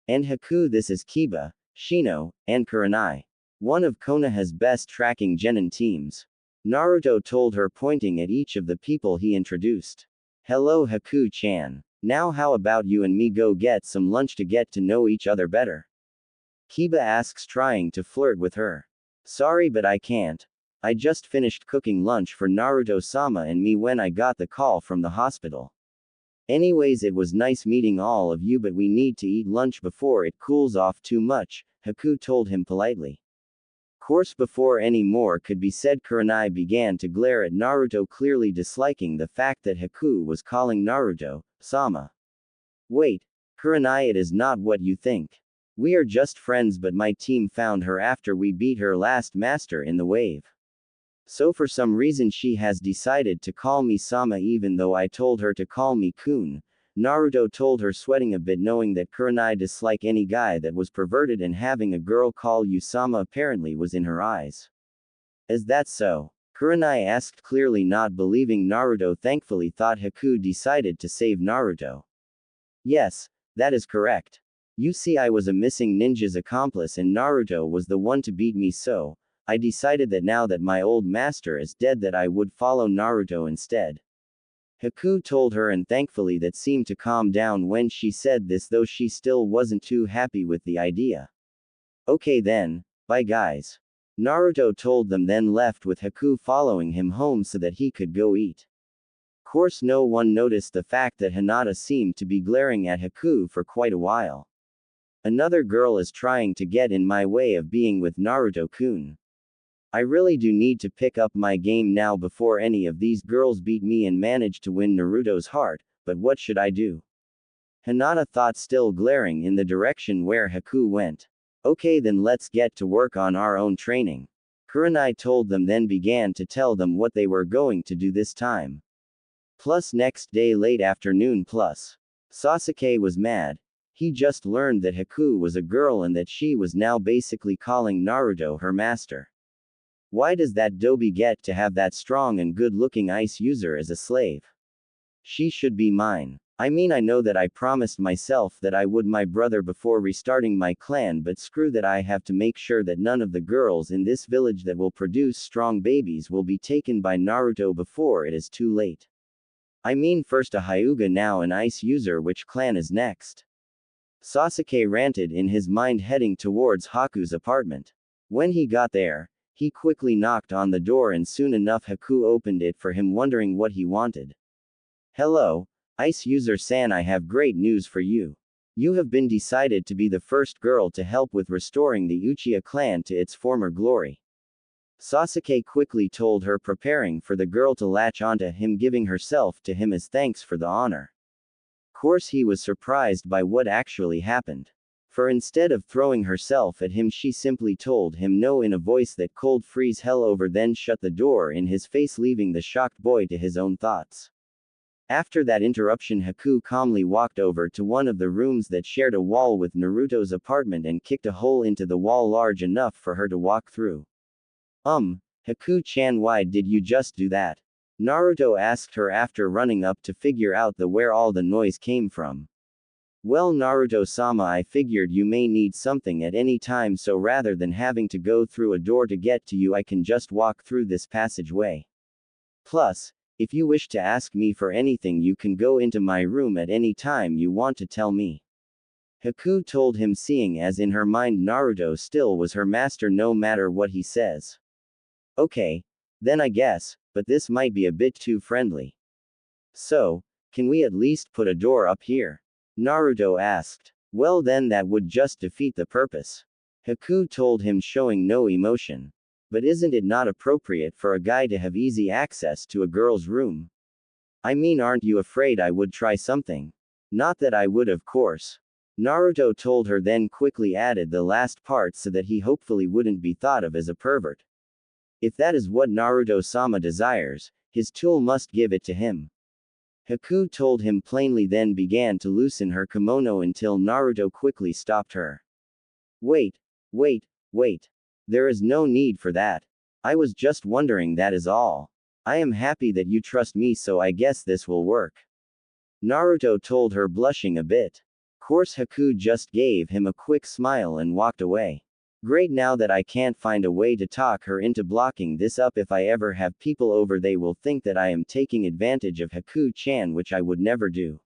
And Haku, this is Kiba, Shino, and Kurenai. One of Konoha's best tracking genin teams. Naruto told her pointing at each of the people he introduced. Hello Haku-chan. Now how about you and me go get some lunch to get to know each other better? Kiba asks trying to flirt with her. Sorry but I can't. I just finished cooking lunch for Naruto-sama and me when I got the call from the hospital. Anyways, it was nice meeting all of you but we need to eat lunch before it cools off too much, Haku told him politely. Course before any more could be said Kurenai began to glare at Naruto clearly disliking the fact that Haku was calling Naruto-sama. Wait, Kurenai, it is not what you think. We are just friends but my team found her after we beat her last master in the wave. So for some reason she has decided to call me Sama even though I told her to call me Kun, Naruto told her sweating a bit knowing that Kurenai disliked any guy that was perverted and having a girl call you Sama apparently was in her eyes. Is that so? Kurenai asked clearly not believing Naruto thankfully thought Haku decided to save Naruto. Yes, that is correct. You see I was a missing ninja's accomplice and Naruto was the one to beat me so, I decided that now that my old master is dead that I would follow Naruto instead. Haku told her and thankfully that seemed to calm down when she said this though she still wasn't too happy with the idea. Okay then, bye guys. Naruto told them, then left with Haku following him home so that he could go eat. Course no one noticed the fact that Hinata seemed to be glaring at Haku for quite a while. Another girl is trying to get in my way of being with Naruto-kun. I really do need to pick up my game now before any of these girls beat me and manage to win Naruto's heart, but what should I do? Hinata thought, still glaring in the direction where Haku went. Okay then, let's get to work on our own training. Kurenai told them, then began to tell them what they were going to do this time. Plus next day late afternoon plus. Sasuke was mad. He just learned that Haku was a girl and that she was now basically calling Naruto her master. Why does that Dobi get to have that strong and good-looking ice user as a slave? She should be mine. I mean, I know that I promised myself that I would my brother before restarting my clan, but screw that, I have to make sure that none of the girls in this village that will produce strong babies will be taken by Naruto before it is too late. I mean, first a Hyuga, now an ice user. Which clan is next? Sasuke ranted in his mind, heading towards Haku's apartment. When he got there, he quickly knocked on the door and soon enough Haku opened it for him, wondering what he wanted. Hello, Ice User-san, I have great news for you. You have been decided to be the first girl to help with restoring the Uchiha clan to its former glory. Sasuke quickly told her, preparing for the girl to latch onto him, giving herself to him as thanks for the honor. Course he was surprised by what actually happened. For instead of throwing herself at him, she simply told him no in a voice that cold freeze hell over, then shut the door in his face, leaving the shocked boy to his own thoughts. After that interruption, Haku calmly walked over to one of the rooms that shared a wall with Naruto's apartment and kicked a hole into the wall large enough for her to walk through. Haku-chan, why did you just do that? Naruto asked her after running up to figure out where all the noise came from. Well, Naruto-sama, I figured you may need something at any time, so rather than having to go through a door to get to you, I can just walk through this passageway. Plus, if you wish to ask me for anything, you can go into my room at any time you want to tell me. Haku told him, seeing as in her mind Naruto still was her master no matter what he says. Okay, then I guess, but this might be a bit too friendly. So, can we at least put a door up here? Naruto asked. Well then, that would just defeat the purpose. Haku told him, showing no emotion. But isn't it not appropriate for a guy to have easy access to a girl's room? I mean, aren't you afraid I would try something? Not that I would, of course. Naruto told her, then quickly added the last part so that he hopefully wouldn't be thought of as a pervert. If that is what Naruto-sama desires, his tool must give it to him. Haku told him plainly, then began to loosen her kimono until Naruto quickly stopped her. Wait. There is no need for that. I was just wondering, that is all. I am happy that you trust me, so I guess this will work. Naruto told her, blushing a bit. Course Haku just gave him a quick smile and walked away. Great, now that I can't find a way to talk her into blocking this up. If I ever have people over, they will think that I am taking advantage of Haku-chan, which I would never do.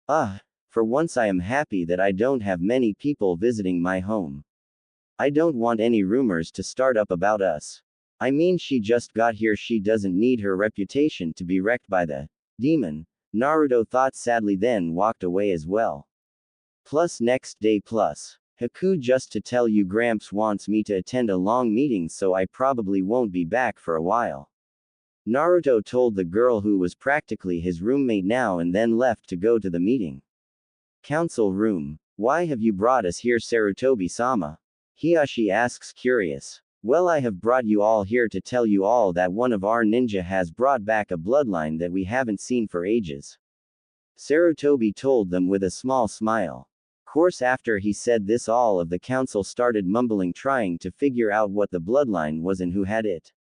For once I am happy that I don't have many people visiting my home. I don't want any rumors to start up about us. I mean, she just got here, she doesn't need her reputation to be wrecked by the demon, Naruto thought sadly, then walked away as well. Plus next day plus. Haku, just to tell you, Gramps wants me to attend a long meeting, so I probably won't be back for a while. Naruto told the girl, who was practically his roommate now, and then left to go to the meeting. Council room. Why have you brought us here, Sarutobi-sama? Hiyashi asks, curious. Well, I have brought you all here to tell you all that one of our ninja has brought back a bloodline that we haven't seen for ages. Sarutobi told them with a small smile. Course after he said this, all of the council started mumbling, trying to figure out what the bloodline was and who had it.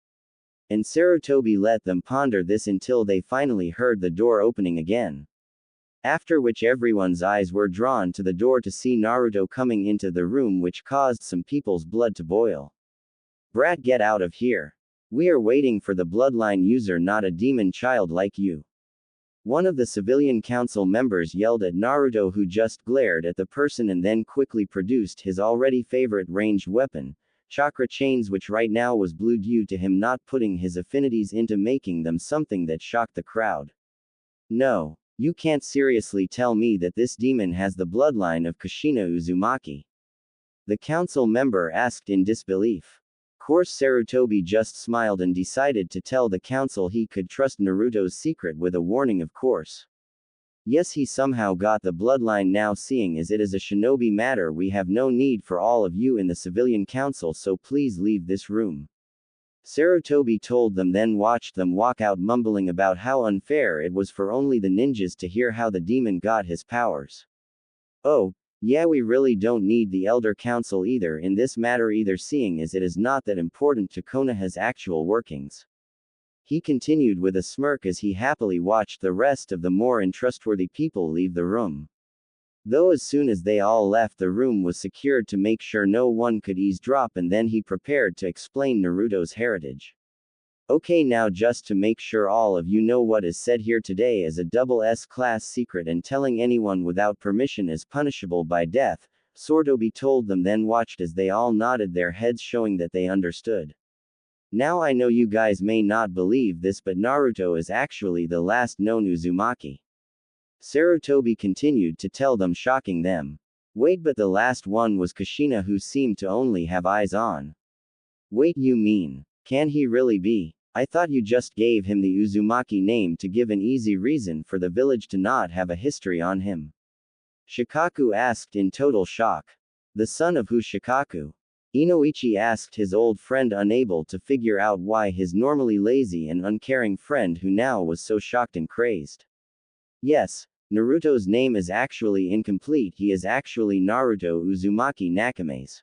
And Sarutobi let them ponder this until they finally heard the door opening again. After which everyone's eyes were drawn to the door to see Naruto coming into the room, which caused some people's blood to boil. Brat, get out of here. We are waiting for the bloodline user, not a demon child like you. One of the civilian council members yelled at Naruto, who just glared at the person and then quickly produced his already favorite ranged weapon, Chakra chains, which right now was blue due to him not putting his affinities into making them something that shocked the crowd. No, you can't seriously tell me that this demon has the bloodline of Kushina Uzumaki? The council member asked in disbelief. Course Sarutobi just smiled and decided to tell the council he could trust Naruto's secret with a warning, of course. Yes, he somehow got the bloodline. Now, seeing as it is a shinobi matter, we have no need for all of you in the civilian council, so please leave this room. Sarutobi told them, then watched them walk out, mumbling about how unfair it was for only the ninjas to hear how the demon got his powers. Oh, yeah, we really don't need the Elder Council either in this matter either, seeing as it is not that important to Konoha's actual workings. He continued with a smirk as he happily watched the rest of the more untrustworthy people leave the room. Though as soon as they all left, the room was secured to make sure no one could eavesdrop, and then he prepared to explain Naruto's heritage. Okay, now just to make sure all of you know, what is said here today is a double S-class secret, and telling anyone without permission is punishable by death, Sarutobi told them, then watched as they all nodded their heads, showing that they understood. Now, I know you guys may not believe this, but Naruto is actually the last known Uzumaki. Sarutobi continued to tell them, shocking them. Wait, but the last one was Kushina, who seemed to only have eyes on. Wait, you mean, can he really be? I thought you just gave him the Uzumaki name to give an easy reason for the village to not have a history on him. Shikaku asked in total shock. The son of who, Shikaku? Inoichi asked his old friend, unable to figure out why his normally lazy and uncaring friend who now was so shocked and crazed. Yes, Naruto's name is actually incomplete. He is actually Naruto Uzumaki Nakame's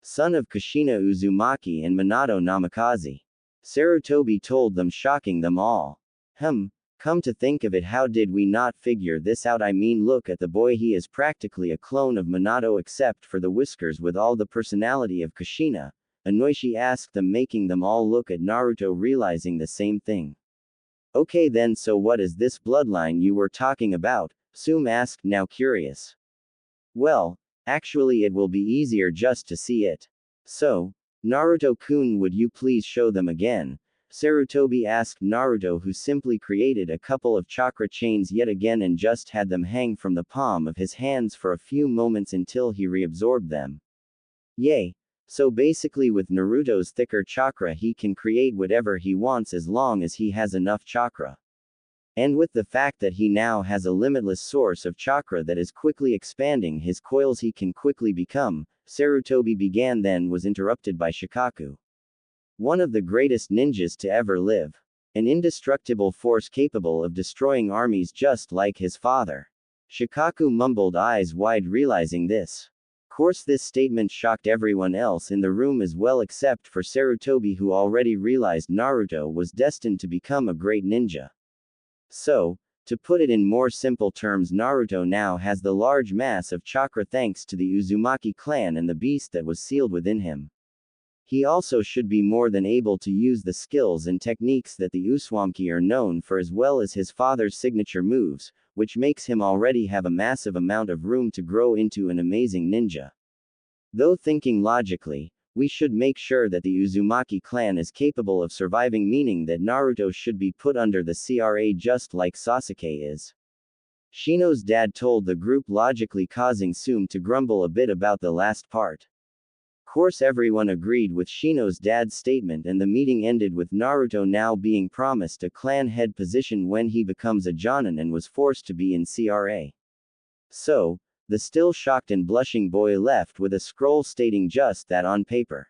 son of Kushina Uzumaki and Minato Namikaze. Sarutobi told them, shocking them all. Come to think of it, how did we not figure this out? I mean, look at the boy, he is practically a clone of Minato except for the whiskers with all the personality of Kushina. Inoichi asked them, making them all look at Naruto, realizing the same thing. Okay then, so what is this bloodline you were talking about? Sume asked, now curious. Well, actually it will be easier just to see it. So, Naruto-kun, would you please show them again? Sarutobi asked Naruto, who simply created a couple of chakra chains yet again and just had them hang from the palm of his hands for a few moments until he reabsorbed them. Yay! So basically, with Naruto's thicker chakra, he can create whatever he wants as long as he has enough chakra. And with the fact that he now has a limitless source of chakra that is quickly expanding his coils, he can quickly become. Sarutobi began, then was interrupted by Shikaku. One of the greatest ninjas to ever live. An indestructible force capable of destroying armies just like his father. Shikaku mumbled, eyes wide, realizing this. Course, this statement shocked everyone else in the room as well, except for Sarutobi, who already realized Naruto was destined to become a great ninja. So, to put it in more simple terms, Naruto now has the large mass of chakra thanks to the Uzumaki clan and the beast that was sealed within him. He also should be more than able to use the skills and techniques that the Uzumaki are known for, as well as his father's signature moves, which makes him already have a massive amount of room to grow into an amazing ninja. Though thinking logically, we should make sure that the Uzumaki clan is capable of surviving, meaning that Naruto should be put under the CRA just like Sasuke is. Shino's dad told the group, logically causing Sume to grumble a bit about the last part. Course, everyone agreed with Shino's dad's statement, and the meeting ended with Naruto now being promised a clan head position when he becomes a Jonin and was forced to be in CRA. So, the still shocked and blushing boy left with a scroll stating just that on paper.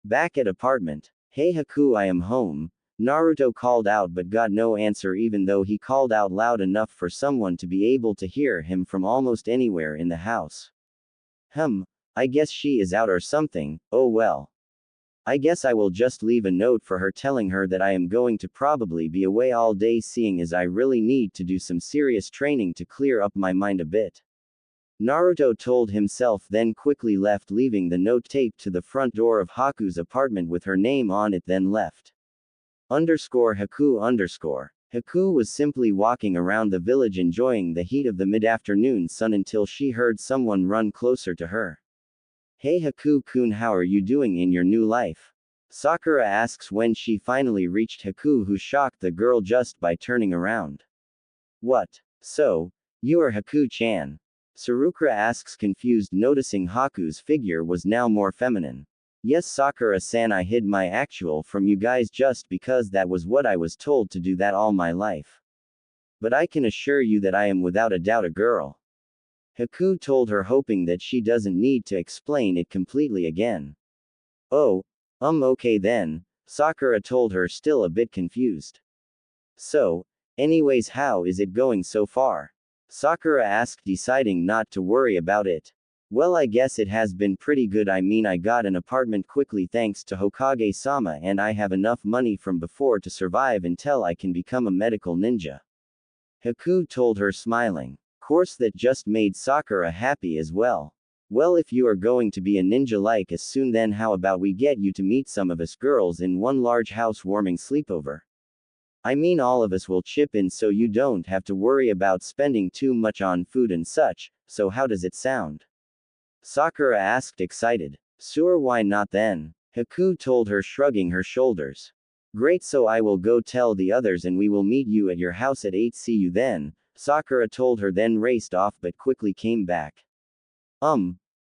Back at apartment. Hey Haku, I am home, Naruto called out, but got no answer, even though he called out loud enough for someone to be able to hear him from almost anywhere in the house. I guess she is out or something. Oh well. I guess I will just leave a note for her telling her that I am going to probably be away all day, seeing as I really need to do some serious training to clear up my mind a bit. Naruto told himself, then quickly left, leaving the note taped to the front door of Haku's apartment with her name on it, then left. _Haku_. Haku was simply walking around the village enjoying the heat of the mid-afternoon sun until she heard someone run closer to her. Hey Haku-kun, how are you doing in your new life? Sakura asks when she finally reached Haku, who shocked the girl just by turning around. What? So, you are Haku-chan? Sarukura asks, confused, noticing Haku's figure was now more feminine. Yes, Sakura-san, I hid my actual from you guys just because that was what I was told to do that all my life. But I can assure you that I am without a doubt a girl. Haku told her, hoping that she doesn't need to explain it completely again. Oh, okay then, Sakura told her, still a bit confused. So, anyways, how is it going so far? Sakura asked, deciding not to worry about it. Well, I guess it has been pretty good. I mean, I got an apartment quickly thanks to Hokage-sama, and I have enough money from before to survive until I can become a medical ninja. Haku told her, smiling. Course that just made Sakura happy as well. Well, if you are going to be a ninja like us soon, then how about we get you to meet some of us girls in one large housewarming sleepover? I mean, all of us will chip in so you don't have to worry about spending too much on food and such, so how does it sound? Sakura asked, excited. Sure, why not then? Haku told her, shrugging her shoulders. Great, so I will go tell the others and we will meet you at your house at 8. See you then, Sakura told her, then raced off but quickly came back.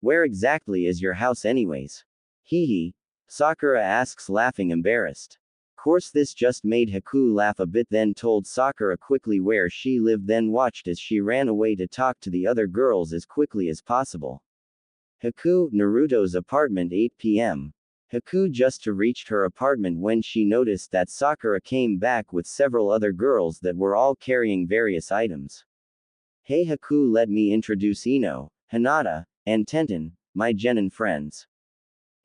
Where exactly is your house anyways? Hee, Sakura asks, laughing embarrassed. Course this just made Haku laugh a bit, then told Sakura quickly where she lived, then watched as she ran away to talk to the other girls as quickly as possible. Haku, Naruto's apartment, 8 p.m. Haku just reached her apartment when she noticed that Sakura came back with several other girls that were all carrying various items. Hey Haku, let me introduce Ino, Hinata, and Tenten, my genin friends.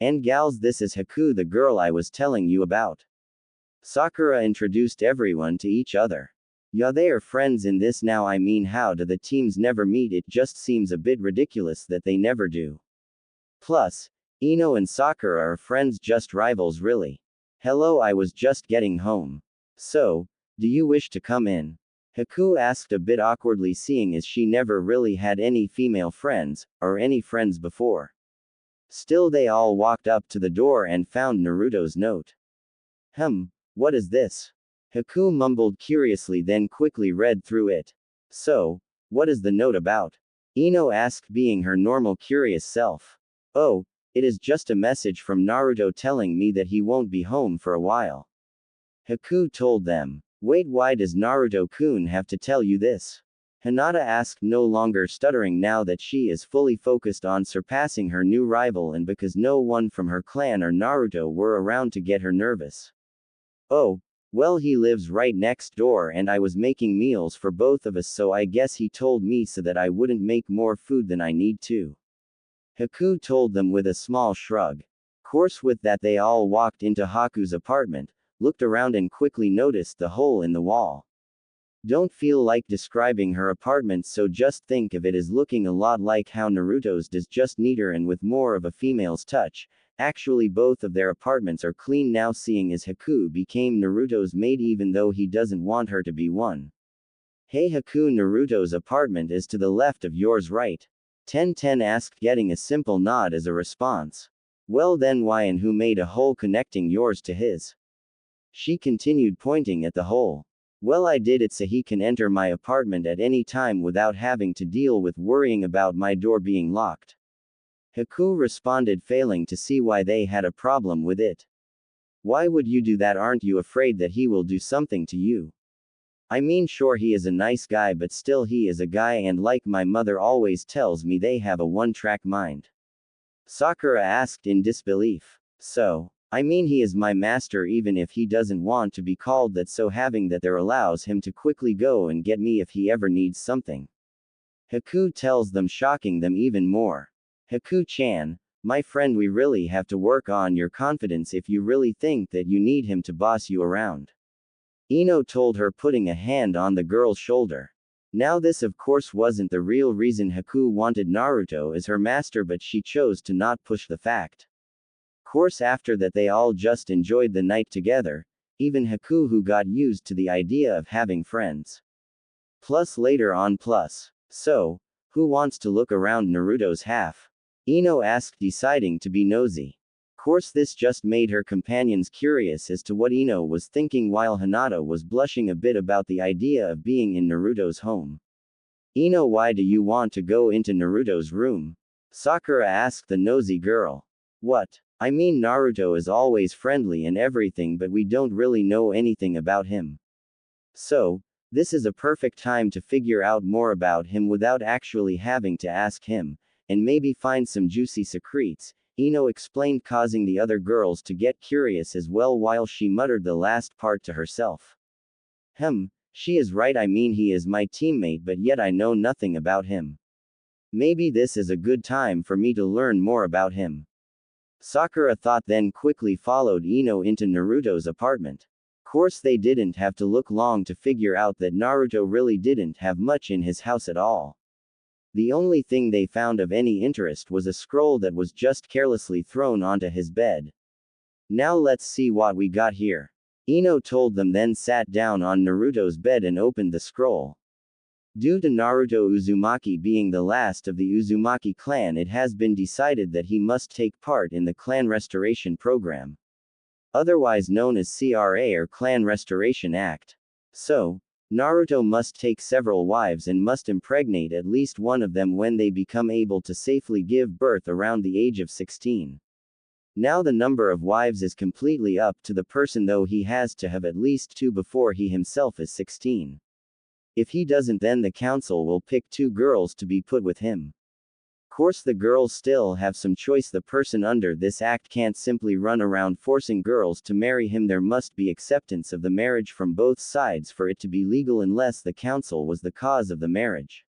And gals, this is Haku, the girl I was telling you about. Sakura introduced everyone to each other. Yeah, they are friends in this now. I mean, how do the teams never meet? It just seems a bit ridiculous that they never do. Plus, Ino and Sakura are friends, just rivals really. Hello, I was just getting home. So, do you wish to come in? Haku asked a bit awkwardly, seeing as she never really had any female friends, or any friends before. Still, they all walked up to the door and found Naruto's note. What is this? Haku mumbled curiously, then quickly read through it. So, what is the note about? Ino asked, being her normal curious self. Oh, it is just a message from Naruto telling me that he won't be home for a while. Haku told them. Wait, why does Naruto-kun have to tell you this? Hinata asked, no longer stuttering now that she is fully focused on surpassing her new rival, and because no one from her clan or Naruto were around to get her nervous. Oh, well, he lives right next door and I was making meals for both of us, so I guess he told me so that I wouldn't make more food than I need to. Haku told them with a small shrug. Course with that they all walked into Haku's apartment, looked around and quickly noticed the hole in the wall. Don't feel like describing her apartment, so just think of it as looking a lot like how Naruto's does, just neater and with more of a female's touch. Actually, both of their apartments are clean now, seeing as Haku became Naruto's maid even though he doesn't want her to be one. Hey Haku, Naruto's apartment is to the left of yours, right? Ten asked, getting a simple nod as a response. Well then, why and who made a hole connecting yours to his? She continued, pointing at the hole. Well, I did it so he can enter my apartment at any time without having to deal with worrying about my door being locked. Haku responded, failing to see why they had a problem with it. Why would you do that? Aren't you afraid that he will do something to you? I mean, sure, he is a nice guy, but still, he is a guy, and like my mother always tells me, they have a one-track mind. Sakura asked in disbelief. So, I mean, he is my master even if he doesn't want to be called that, so having that there allows him to quickly go and get me if he ever needs something. Haku tells them, shocking them even more. Haku-chan, my friend, we really have to work on your confidence if you really think that you need him to boss you around. Ino told her, putting a hand on the girl's shoulder. Now this of course wasn't the real reason Haku wanted Naruto as her master, but she chose to not push the fact. Course after that they all just enjoyed the night together, even Haku who got used to the idea of having friends. Plus later on plus. So, who wants to look around Naruto's half? Ino asked, deciding to be nosy. Course this just made her companions curious as to what Ino was thinking while Hinata was blushing a bit about the idea of being in Naruto's home. Ino, why do you want to go into Naruto's room? Sakura asked the nosy girl. What? I mean, Naruto is always friendly and everything, but we don't really know anything about him. So, this is a perfect time to figure out more about him without actually having to ask him, and maybe find some juicy secrets, Ino explained, causing the other girls to get curious as well while she muttered the last part to herself. She is right, I mean he is my teammate but yet I know nothing about him. Maybe this is a good time for me to learn more about him. Sakura thought, then quickly followed Ino into Naruto's apartment. Course they didn't have to look long to figure out that Naruto really didn't have much in his house at all. The only thing they found of any interest was a scroll that was just carelessly thrown onto his bed. Now let's see what we got here. Ino told them, then sat down on Naruto's bed and opened the scroll. Due to Naruto Uzumaki being the last of the Uzumaki clan, it has been decided that he must take part in the clan restoration program, otherwise known as CRA or Clan Restoration Act. So, Naruto must take several wives and must impregnate at least one of them when they become able to safely give birth around the age of 16. Now the number of wives is completely up to the person, though he has to have at least 2 before he himself is 16. If he doesn't, then the council will pick 2 girls to be put with him. Course the girls still have some choice. The person under this act can't simply run around forcing girls to marry him. There must be acceptance of the marriage from both sides for it to be legal, unless the council was the cause of the marriage.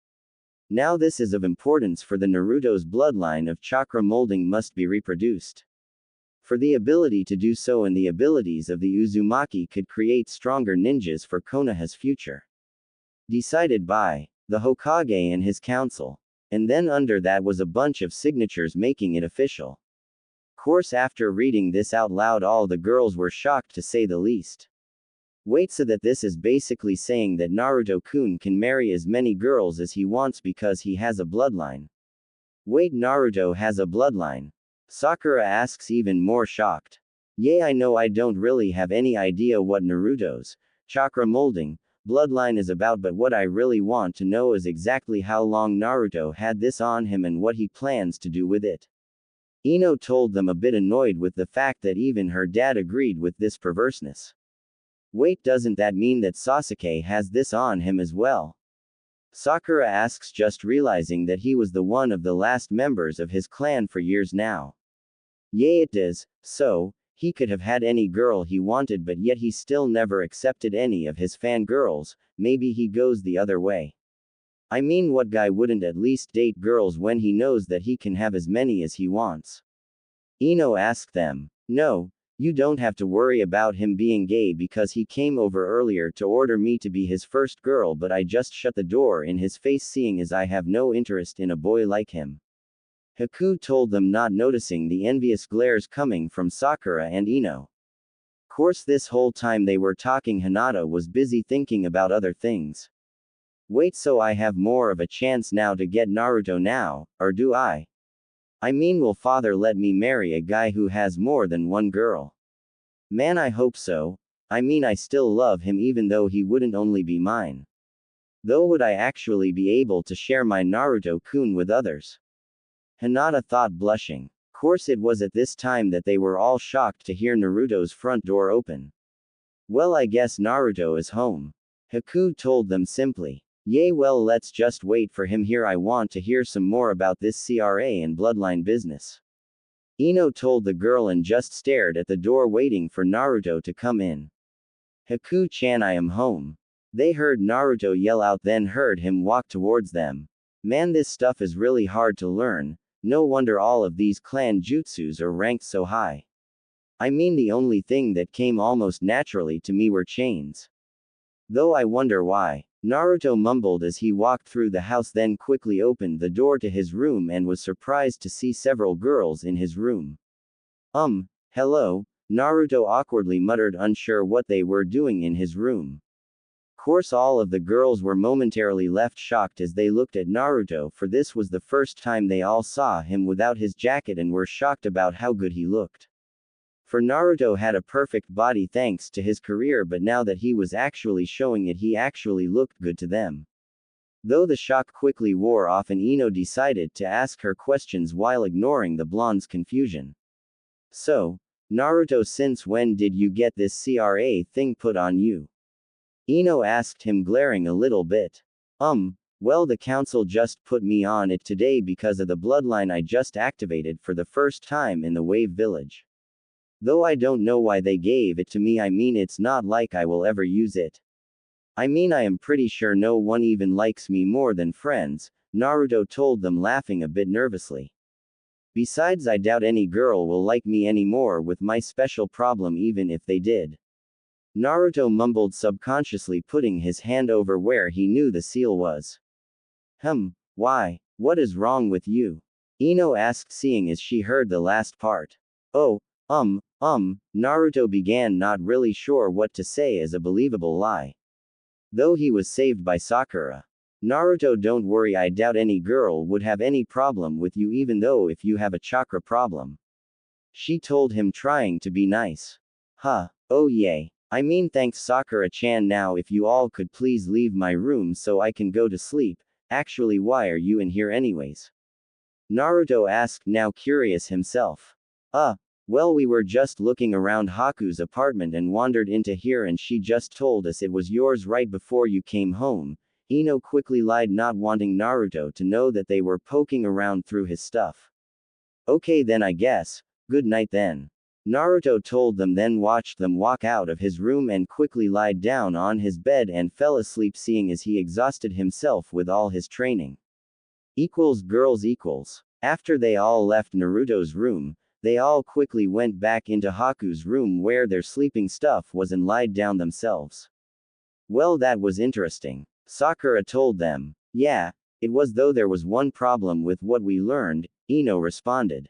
Now this is of importance, for the Naruto's bloodline of chakra molding must be reproduced. For the ability to do so, and the abilities of the Uzumaki could create stronger ninjas for Konoha's future. Decided by the Hokage and his council. And then under that was a bunch of signatures making it official. Course after reading this out loud, all the girls were shocked to say the least. Wait, so that this is basically saying that Naruto-kun can marry as many girls as he wants because he has a bloodline. Wait, Naruto has a bloodline? Sakura asks, even more shocked. Yeah, I know I don't really have any idea what Naruto's chakra molding bloodline is about, but what I really want to know is exactly how long Naruto had this on him and what he plans to do with it. Ino told them, a bit annoyed with the fact that even her dad agreed with this perverseness. Wait, doesn't that mean that Sasuke has this on him as well? Sakura asks, just realizing that he was the one of the last members of his clan for years now. Yeah, it does. So, he could have had any girl he wanted, but yet he still never accepted any of his fangirls. Maybe he goes the other way. I mean, what guy wouldn't at least date girls when he knows that he can have as many as he wants? Ino asked them. No, you don't have to worry about him being gay, because he came over earlier to order me to be his first girl, but I just shut the door in his face, seeing as I have no interest in a boy like him. Haku told them, not noticing the envious glares coming from Sakura and Ino. Course this whole time they were talking, Hinata was busy thinking about other things. Wait, so I have more of a chance now to get Naruto now, or do I? I mean, will father let me marry a guy who has more than one girl? Man, I hope so. I mean, I still love him even though he wouldn't only be mine. Though would I actually be able to share my Naruto-kun with others? Hinata thought, blushing. Course it was at this time that they were all shocked to hear Naruto's front door open. Well, I guess Naruto is home. Haku told them simply. Yay, well, let's just wait for him here. I want to hear some more about this CRA and bloodline business. Ino told the girl and just stared at the door waiting for Naruto to come in. Haku-chan, I am home. They heard Naruto yell out, then heard him walk towards them. Man, this stuff is really hard to learn. No wonder all of these clan jutsus are ranked so high. I mean, the only thing that came almost naturally to me were chains. Though I wonder why. Naruto mumbled as he walked through the house, then quickly opened the door to his room and was surprised to see several girls in his room. Hello, Naruto awkwardly muttered, unsure what they were doing in his room. Course all of the girls were momentarily left shocked as they looked at Naruto, for this was the first time they all saw him without his jacket and were shocked about how good he looked. For Naruto had a perfect body thanks to his career, but now that he was actually showing it, he actually looked good to them. Though the shock quickly wore off and Ino decided to ask her questions while ignoring the blonde's confusion. So, Naruto, since when did you get this CRA thing put on you? Ino asked him, glaring a little bit. Well, the council just put me on it today because of the bloodline I just activated for the first time in the Wave Village. Though I don't know why they gave it to me, I mean, it's not like I will ever use it. I mean, I am pretty sure no one even likes me more than friends, Naruto told them, laughing a bit nervously. Besides, I doubt any girl will like me anymore with my special problem, even if they did. Naruto mumbled, subconsciously putting his hand over where he knew the seal was. Why? What is wrong with you? Ino asked, seeing as she heard the last part. Oh, Naruto began, not really sure what to say as a believable lie. Though he was saved by Sakura. Naruto, don't worry, I doubt any girl would have any problem with you, even though if you have a chakra problem. She told him, trying to be nice. Oh yay. I mean, thanks Sakura-chan. Now if you all could please leave my room so I can go to sleep. Actually, why are you in here anyways? Naruto asked, now curious himself. Well, we were just looking around Haku's apartment and wandered into here, and she just told us it was yours right before you came home. Ino quickly lied, not wanting Naruto to know that they were poking around through his stuff. Okay then, I guess. Good night then. Naruto told them, then watched them walk out of his room and quickly lied down on his bed and fell asleep, seeing as he exhausted himself with all his training. Girls. After they all left Naruto's room, they all quickly went back into Haku's room where their sleeping stuff was and lied down themselves. Well, that was interesting. Sakura told them. Yeah, it was, though there was one problem with what we learned, Ino responded.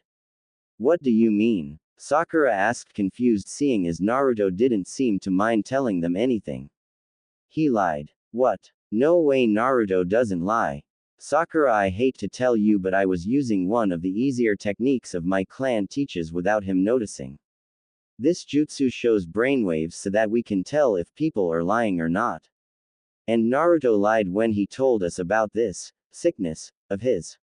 What do you mean? Sakura asked, confused, seeing as Naruto didn't seem to mind telling them anything. He lied. What? No way, Naruto doesn't lie. Sakura, I hate to tell you, but I was using one of the easier techniques of my clan teaches without him noticing. This jutsu shows brainwaves so that we can tell if people are lying or not. And Naruto lied when he told us about this sickness of his.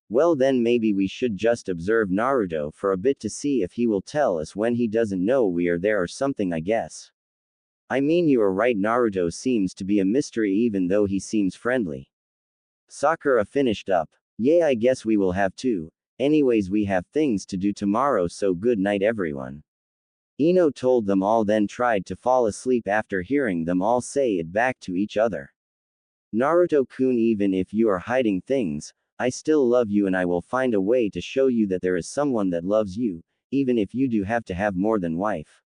Well then maybe we should just observe Naruto for a bit to see if he will tell us when he doesn't know we are there or something, I guess. I mean, you are right, Naruto seems to be a mystery even though he seems friendly. Sakura finished up. Yeah, I guess we will have to. Anyways, we have things to do tomorrow, so good night everyone. Ino told them all, then tried to fall asleep after hearing them all say it back to each other. Naruto-kun, even if you are hiding things, I still love you, and I will find a way to show you that there is someone that loves you, even if you do have to have more than wife.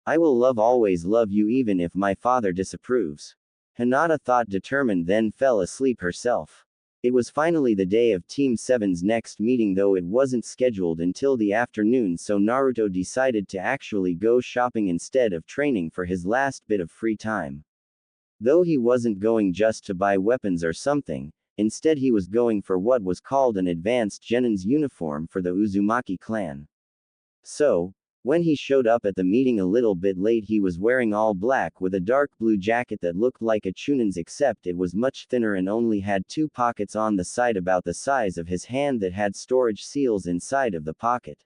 I will always love you even if my father disapproves. Hinata thought, determined, then fell asleep herself. It was finally the day of Team 7's next meeting, though it wasn't scheduled until the afternoon, so Naruto decided to actually go shopping instead of training for his last bit of free time. Though he wasn't going just to buy weapons or something, instead he was going for what was called an advanced Genin's uniform for the Uzumaki clan. So, when he showed up at the meeting a little bit late, he was wearing all black with a dark blue jacket that looked like a Chunin's, except it was much thinner and only had 2 pockets on the side about the size of his hand that had storage seals inside of the pocket.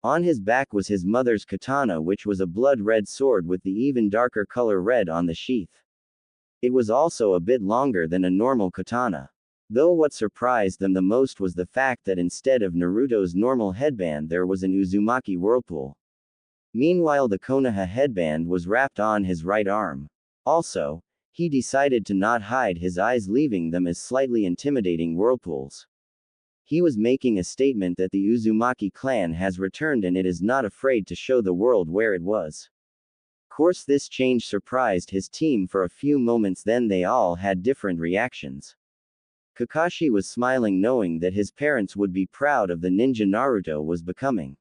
On his back was his mother's katana, which was a blood red sword with the even darker color red on the sheath. It was also a bit longer than a normal katana. Though what surprised them the most was the fact that instead of Naruto's normal headband there was an Uzumaki whirlpool. Meanwhile, the Konoha headband was wrapped on his right arm. Also, he decided to not hide his eyes, leaving them as slightly intimidating whirlpools. He was making a statement that the Uzumaki clan has returned and it is not afraid to show the world where it was. Course, this change surprised his team for a few moments, then they all had different reactions. Kakashi was smiling, knowing that his parents would be proud of the ninja Naruto was becoming.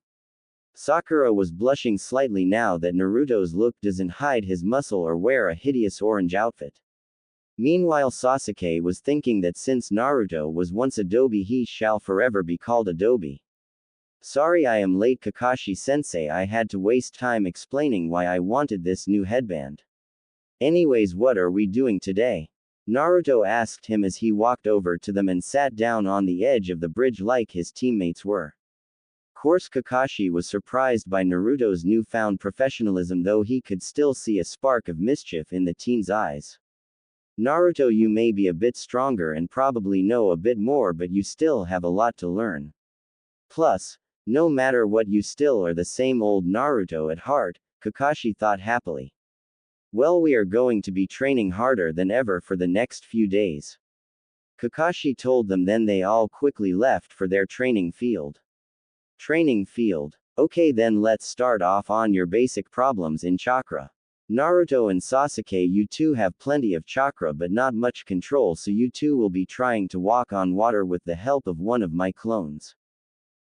Sakura was blushing slightly now that Naruto's look doesn't hide his muscle or wear a hideous orange outfit. Meanwhile Sasuke was thinking that since Naruto was once Adobe he shall forever be called Adobe. Sorry I am late Kakashi-sensei, I had to waste time explaining why I wanted this new headband. Anyways, what are we doing today? Naruto asked him as he walked over to them and sat down on the edge of the bridge like his teammates were. Course Kakashi was surprised by Naruto's newfound professionalism, though he could still see a spark of mischief in the teen's eyes. Naruto, you may be a bit stronger and probably know a bit more, but you still have a lot to learn. Plus, no matter what, you still are the same old Naruto at heart, Kakashi thought happily. Well, we are going to be training harder than ever for the next few days, Kakashi told them. Then they all quickly left for their training field. Training field. Okay, then let's start off on your basic problems in Chakra. Naruto and Sasuke, you two have plenty of chakra but not much control, so you two will be trying to walk on water with the help of one of my clones.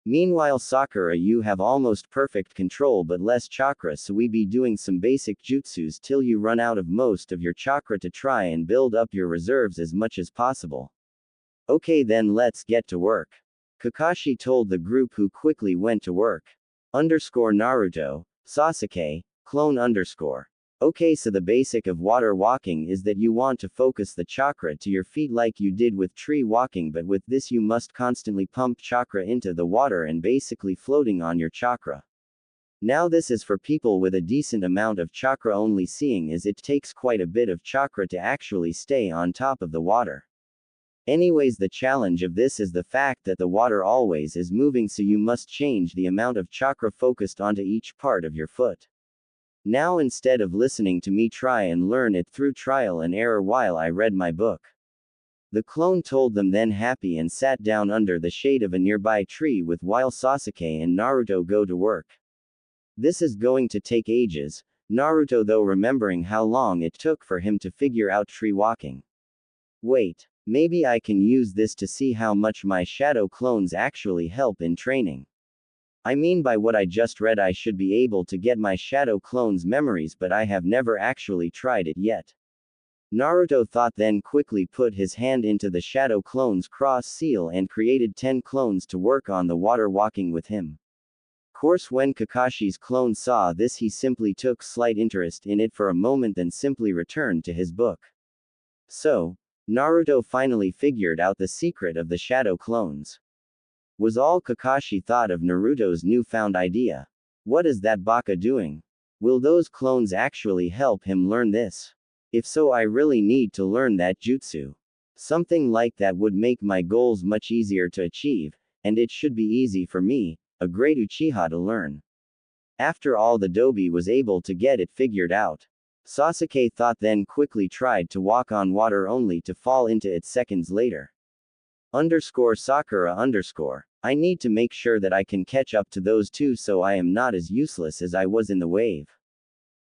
Meanwhile Sakura, you have almost perfect control but less chakra, so we be doing some basic jutsus till you run out of most of your chakra to try and build up your reserves as much as possible. Okay, then let's get to work, Kakashi told the group, who quickly went to work. Naruto, Sasuke, clone underscore. Okay, so the basic of water walking is that you want to focus the chakra to your feet like you did with tree walking, but with this you must constantly pump chakra into the water and basically floating on your chakra. Now this is for people with a decent amount of chakra only, seeing as it takes quite a bit of chakra to actually stay on top of the water. Anyways, the challenge of this is the fact that the water always is moving, so you must change the amount of chakra focused onto each part of your foot. Now instead of listening to me, try and learn it through trial and error while I read my book, the clone told them, then happy and sat down under the shade of a nearby tree with while Sasuke and Naruto go to work. This is going to take ages, Naruto though remembering how long it took for him to figure out tree walking. Wait, maybe I can use this to see how much my shadow clones actually help in training. I mean, by what I just read I should be able to get my shadow clones' memories, but I have never actually tried it yet, Naruto thought, then quickly put his hand into the shadow clone's cross seal and created 10 clones to work on the water walking with him. Course when Kakashi's clone saw this he simply took slight interest in it for a moment, then simply returned to his book. So, Naruto finally figured out the secret of the shadow clones, was all Kakashi thought of Naruto's newfound idea. What is that baka doing? Will those clones actually help him learn this? If so, I really need to learn that jutsu. Something like that would make my goals much easier to achieve, and it should be easy for me, a great Uchiha, to learn. After all, the Dobi was able to get it figured out, Sasuke thought, then quickly tried to walk on water only to fall into it seconds later. Sakura I need to make sure that I can catch up to those two so I am not as useless as I was in the wave.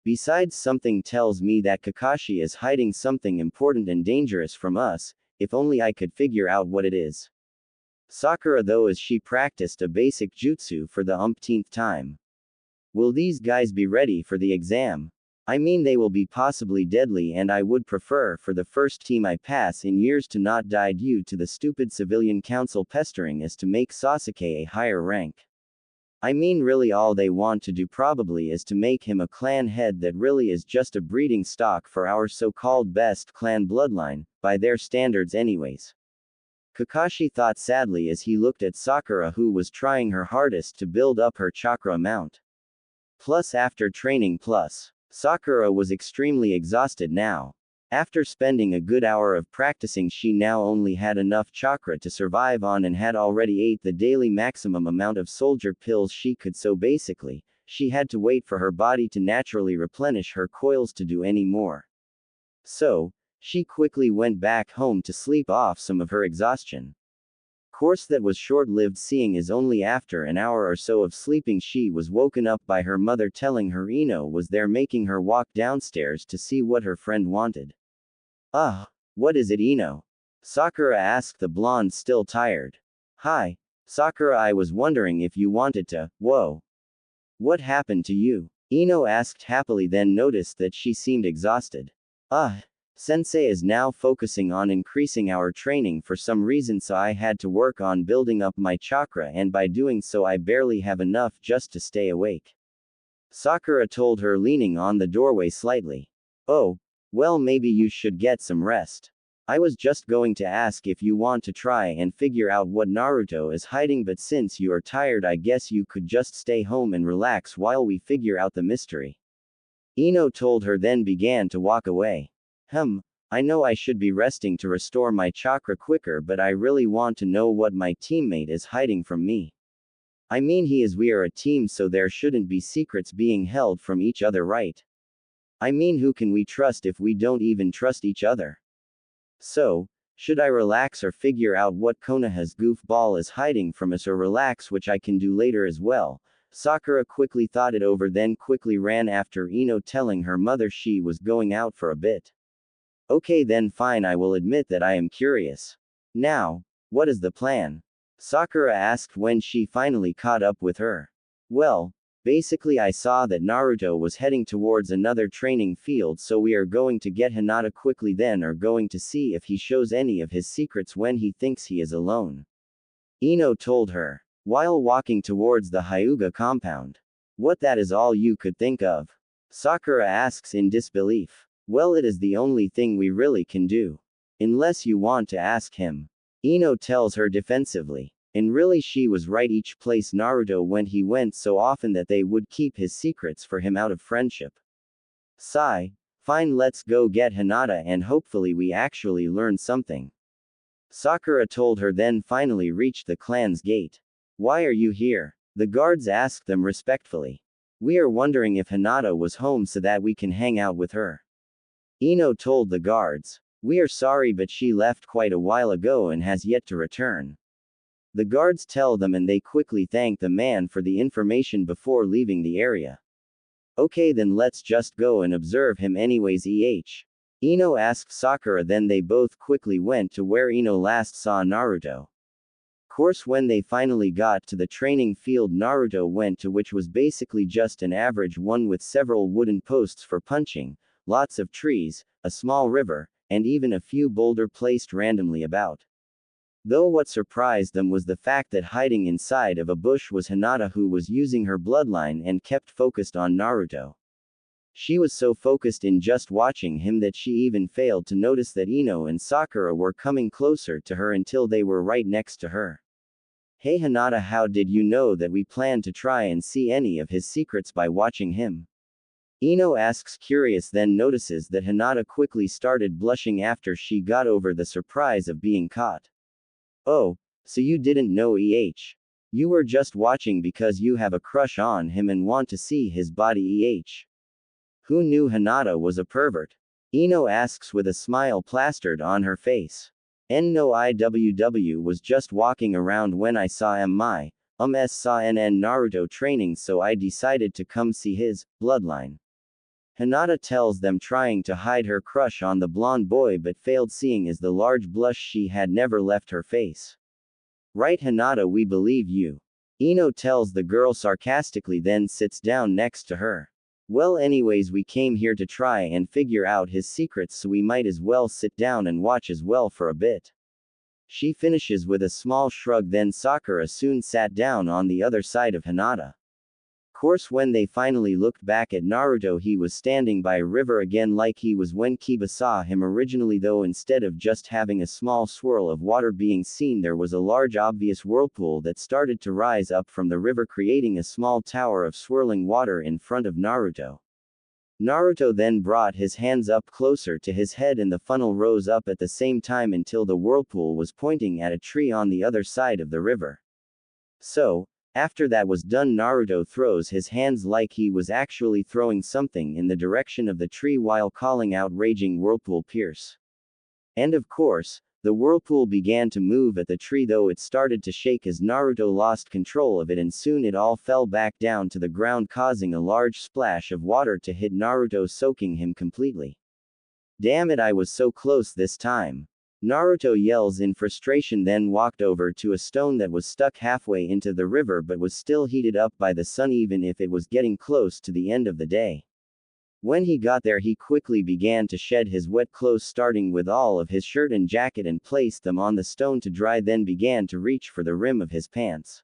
Besides, something tells me that Kakashi is hiding something important and dangerous from us, if only I could figure out what it is. Sakura though, as she practiced a basic jutsu for the umpteenth time. Will these guys be ready for the exam? I mean, they will be possibly deadly, and I would prefer for the first team I pass in years to not die due to the stupid civilian council pestering us to make Sasuke a higher rank. I mean, really all they want to do probably is to make him a clan head that really is just a breeding stock for our so-called best clan bloodline, by their standards anyways, Kakashi thought sadly as he looked at Sakura, who was trying her hardest to build up her chakra amount. Plus, after training, Sakura was extremely exhausted now. After spending a good hour of practicing, she now only had enough chakra to survive on and had already ate the daily maximum amount of soldier pills she could, so basically, she had to wait for her body to naturally replenish her coils to do any more. So, she quickly went back home to sleep off some of her exhaustion. Course that was short-lived, seeing as only after an hour or so of sleeping she was woken up by her mother telling her Ino was there, making her walk downstairs to see what her friend wanted. What is it, Ino? Sakura asked the blonde, still tired. Hi, Sakura, I was wondering if you wanted to, whoa. What happened to you? Ino asked happily, then noticed that she seemed exhausted. Sensei is now focusing on increasing our training for some reason, so I had to work on building up my chakra, and by doing so I barely have enough just to stay awake. Sakura told her, leaning on the doorway slightly. Oh, well, maybe you should get some rest. I was just going to ask if you want to try and figure out what Naruto is hiding, but since you are tired, I guess you could just stay home and relax while we figure out the mystery. Ino told her, then began to walk away. I know I should be resting to restore my chakra quicker, but I really want to know what my teammate is hiding from me. I mean, we are a team, so there shouldn't be secrets being held from each other, right? I mean, who can we trust if we don't even trust each other? So, should I relax or figure out what Konoha's goofball is hiding from us, or relax, which I can do later as well? Sakura quickly thought it over, then quickly ran after Ino, telling her mother she was going out for a bit. Okay then, fine, I will admit that I am curious. Now, what is the plan? Sakura asked when she finally caught up with her. Well, basically I saw that Naruto was heading towards another training field, so we are going to get Hinata quickly, then are going to see if he shows any of his secrets when he thinks he is alone. Ino told her, while walking towards the Hyuga compound. What, that is all you could think of? Sakura asks in disbelief. Well, it is the only thing we really can do. Unless you want to ask him. Ino tells her defensively. And really, she was right. Each place Naruto went, he went so often that they would keep his secrets for him out of friendship. Sigh. Fine, let's go get Hinata and hopefully we actually learn something. Sakura told her, then finally reached the clan's gate. Why are you here? The guards asked them respectfully. We are wondering if Hinata was home so that we can hang out with her. Ino told the guards. We are sorry, but she left quite a while ago and has yet to return. The guards tell them, and they quickly thank the man for the information before leaving the area. Okay then, let's just go and observe him anyways. Ino asked Sakura, then they both quickly went to where Ino last saw Naruto. Course, when they finally got to the training field Naruto went to, which was basically just an average one with several wooden posts for punching, lots of trees, a small river, and even a few boulders placed randomly about. Though what surprised them was the fact that hiding inside of a bush was Hinata, who was using her bloodline and kept focused on Naruto. She was so focused in just watching him that she even failed to notice that Ino and Sakura were coming closer to her until they were right next to her. Hey Hinata, how did you know that we plan to try and see any of his secrets by watching him? Ino asks, curious, then notices that Hinata quickly started blushing after she got over the surprise of being caught. Oh, so you didn't know? You were just watching because you have a crush on him and want to see his body? Who knew Hinata was a pervert? Ino asks with a smile plastered on her face. No, IWW was just walking around when I saw saw Naruto training, so I decided to come see his bloodline. Hinata tells them, trying to hide her crush on the blonde boy but failed, seeing as the large blush she had never left her face. Right Hinata, we believe you. Ino tells the girl sarcastically, then sits down next to her. Well, anyways, we came here to try and figure out his secrets, so we might as well sit down and watch as well for a bit. She finishes with a small shrug, then Sakura soon sat down on the other side of Hinata. Course, when they finally looked back at Naruto, he was standing by a river again like he was when Kiba saw him originally, though instead of just having a small swirl of water being seen, there was a large obvious whirlpool that started to rise up from the river, creating a small tower of swirling water in front of Naruto. Naruto then brought his hands up closer to his head and the funnel rose up at the same time until the whirlpool was pointing at a tree on the other side of the river. So, after that was done, Naruto throws his hands like he was actually throwing something in the direction of the tree while calling out, raging whirlpool pierce. And of course, the whirlpool began to move at the tree, though it started to shake as Naruto lost control of it, and soon it all fell back down to the ground, causing a large splash of water to hit Naruto, soaking him completely. Damn it, I was so close this time. Naruto yells in frustration, then walked over to a stone that was stuck halfway into the river but was still heated up by the sun even if it was getting close to the end of the day. When he got there, he quickly began to shed his wet clothes, starting with all of his shirt and jacket, and placed them on the stone to dry, then began to reach for the rim of his pants.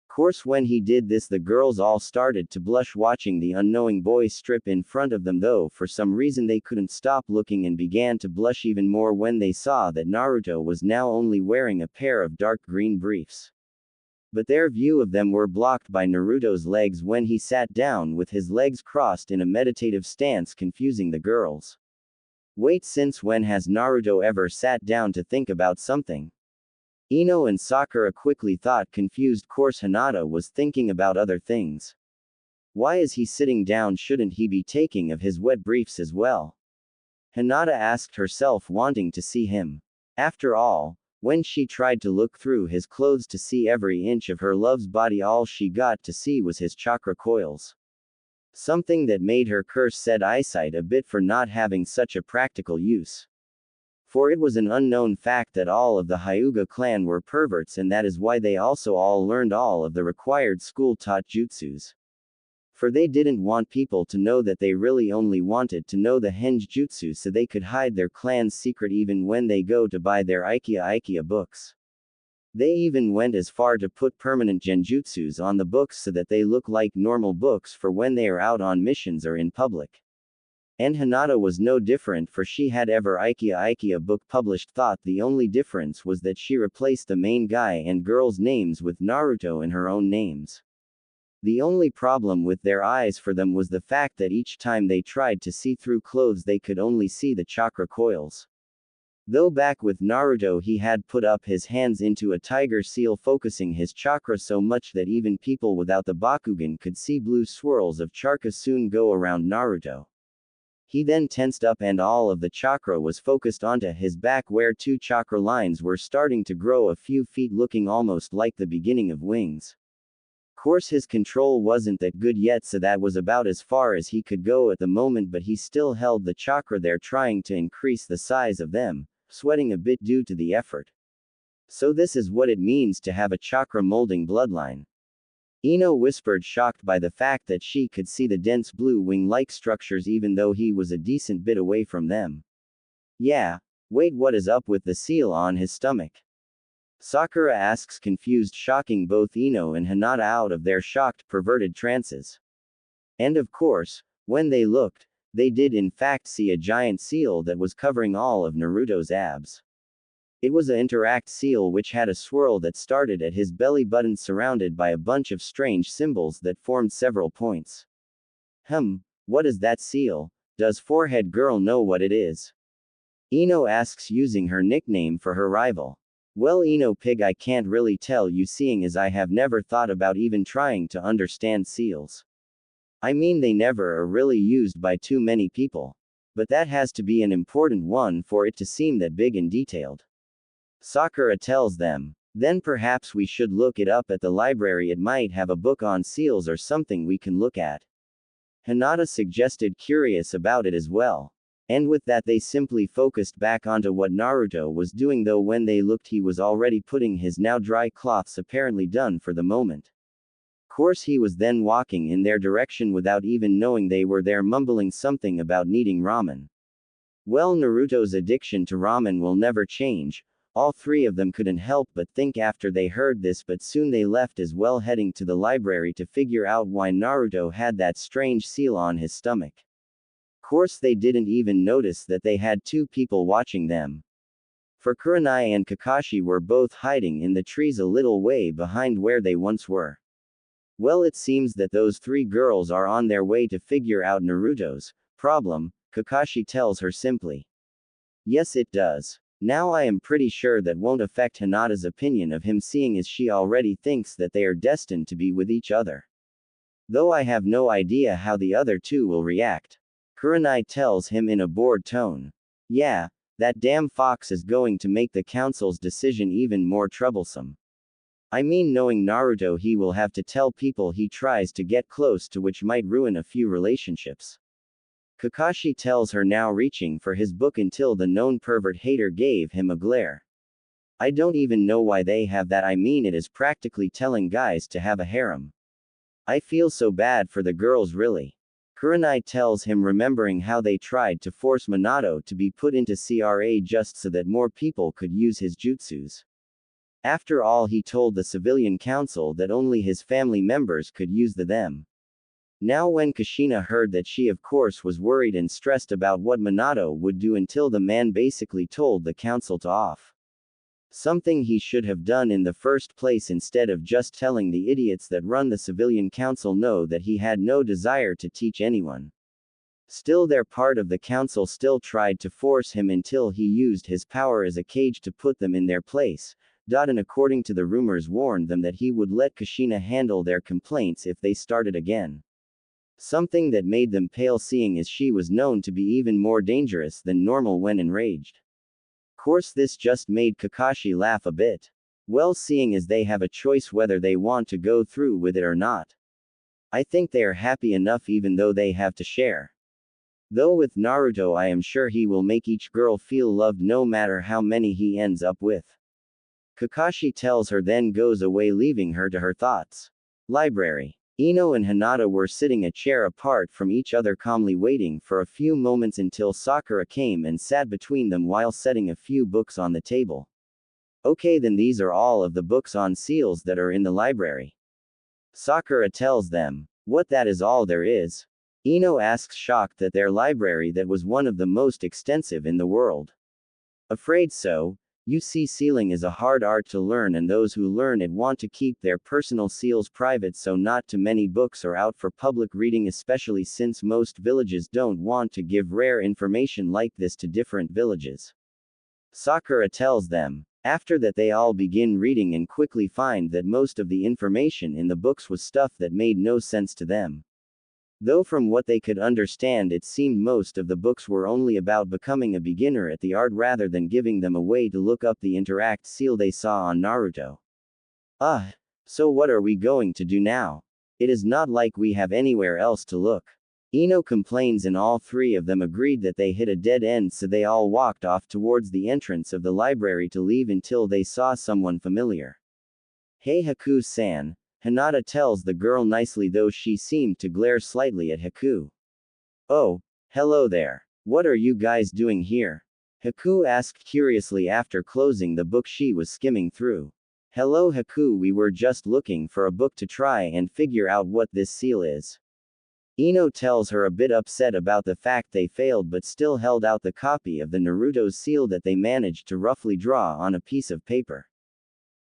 Course, when he did this, the girls all started to blush watching the unknowing boy strip in front of them, though for some reason they couldn't stop looking and began to blush even more when they saw that Naruto was now only wearing a pair of dark green briefs. But their view of them were blocked by Naruto's legs when he sat down with his legs crossed in a meditative stance, confusing the girls. Wait, since when has Naruto ever sat down to think about something? Ino and Sakura quickly thought, confused. Course Hinata was thinking about other things. Why is he sitting down? Shouldn't he be taking of his wet briefs as well? Hinata asked herself, wanting to see him. After all, when she tried to look through his clothes to see every inch of her love's body, all she got to see was his chakra coils. Something that made her curse said eyesight a bit for not having such a practical use. For it was an unknown fact that all of the Hyuga clan were perverts, and that is why they also all learned all of the required school-taught jutsus. For they didn't want people to know that, they really only wanted to know the henge jutsu so they could hide their clan's secret even when they go to buy their Ikea books. They even went as far to put permanent genjutsus on the books so that they look like normal books for when they are out on missions or in public. And Hinata was no different, for she had ever Ikea book published. Thought the only difference was that she replaced the main guy and girl's names with Naruto and her own names. The only problem with their eyes for them was the fact that each time they tried to see through clothes they could only see the chakra coils. Though back with Naruto he had put up his hands into a tiger seal, focusing his chakra so much that even people without the Bakugan could see blue swirls of chakra soon go around Naruto. He then tensed up and all of the chakra was focused onto his back, where 2 chakra lines were starting to grow a few feet, looking almost like the beginning of wings. Course his control wasn't that good yet, so that was about as far as he could go at the moment, but he still held the chakra there, trying to increase the size of them, sweating a bit due to the effort. So this is what it means to have a chakra molding bloodline. Ino whispered, shocked by the fact that she could see the dense blue wing-like structures even though he was a decent bit away from them. Yeah, wait, what is up with the seal on his stomach? Sakura asks, confused, shocking both Ino and Hinata out of their shocked, perverted trances. And of course, when they looked, they did in fact see a giant seal that was covering all of Naruto's abs. It was an interact seal which had a swirl that started at his belly button, surrounded by a bunch of strange symbols that formed several points. What is that seal? Does Forehead Girl know what it is? Ino asks, using her nickname for her rival. Well, Ino Pig, I can't really tell you, seeing as I have never thought about even trying to understand seals. I mean, they never are really used by too many people. But that has to be an important one for it to seem that big and detailed. Sakura tells them. Then perhaps we should look it up at the library, it might have a book on seals or something we can look at. Hinata suggested, curious about it as well. And with that they simply focused back onto what Naruto was doing, though when they looked he was already putting his now dry cloths, apparently done for the moment. Course he was then walking in their direction without even knowing they were there, mumbling something about needing ramen. Well, Naruto's addiction to ramen will never change. All 3 of them couldn't help but think after they heard this, but soon they left as well, heading to the library to figure out why Naruto had that strange seal on his stomach. Course they didn't even notice that they had 2 people watching them. For Kurenai and Kakashi were both hiding in the trees a little way behind where they once were. Well, it seems that those 3 girls are on their way to figure out Naruto's problem, Kakashi tells her simply. Yes, it does. Now I am pretty sure that won't affect Hinata's opinion of him, seeing as she already thinks that they are destined to be with each other. Though I have no idea how the other 2 will react. Kurenai tells him in a bored tone. Yeah, that damn fox is going to make the council's decision even more troublesome. I mean, knowing Naruto, he will have to tell people he tries to get close to, which might ruin a few relationships. Kakashi tells her, now reaching for his book until the known pervert hater gave him a glare. I don't even know why they have that. I mean, it is practically telling guys to have a harem. I feel so bad for the girls, really. Kurenai tells him, remembering how they tried to force Minato to be put into CRA just so that more people could use his jutsus. After all, he told the civilian council that only his family members could use them. Now when Kushina heard that, she of course was worried and stressed about what Minato would do until the man basically told the council to off. Something he should have done in the first place, instead of just telling the idiots that run the civilian council no that he had no desire to teach anyone. Still, their part of the council still tried to force him until he used his power as a cage to put them in their place. And according to the rumors, warned them that he would let Kushina handle their complaints if they started again. Something that made them pale, seeing as she was known to be even more dangerous than normal when enraged. Course, this just made Kakashi laugh a bit. Well, seeing as they have a choice whether they want to go through with it or not. I think they are happy enough even though they have to share. Though with Naruto, I am sure he will make each girl feel loved no matter how many he ends up with. Kakashi tells her, then goes away, leaving her to her thoughts. Library. Ino and Hinata were sitting a chair apart from each other, calmly waiting for a few moments until Sakura came and sat between them while setting a few books on the table. Okay, then these are all of the books on seals that are in the library. Sakura tells them. What, that is all there is? Ino asks, shocked that their library that was one of the most extensive in the world. Afraid so. You see, sealing is a hard art to learn, and those who learn it want to keep their personal seals private, so not too many books are out for public reading, especially since most villages don't want to give rare information like this to different villages. Sakura tells them. After that, they all begin reading and quickly find that most of the information in the books was stuff that made no sense to them. Though from what they could understand, it seemed most of the books were only about becoming a beginner at the art rather than giving them a way to look up the interact seal they saw on Naruto. So what are we going to do now? It is not like we have anywhere else to look. Ino complains, and all three of them agreed that they hit a dead end, so they all walked off towards the entrance of the library to leave until they saw someone familiar. Hey Haku-san. Hinata tells the girl nicely, though she seemed to glare slightly at Haku. Oh, hello there. What are you guys doing here? Haku asked curiously after closing the book she was skimming through. Hello Haku, we were just looking for a book to try and figure out what this seal is. Ino tells her, a bit upset about the fact they failed but still held out the copy of the Naruto's seal that they managed to roughly draw on a piece of paper.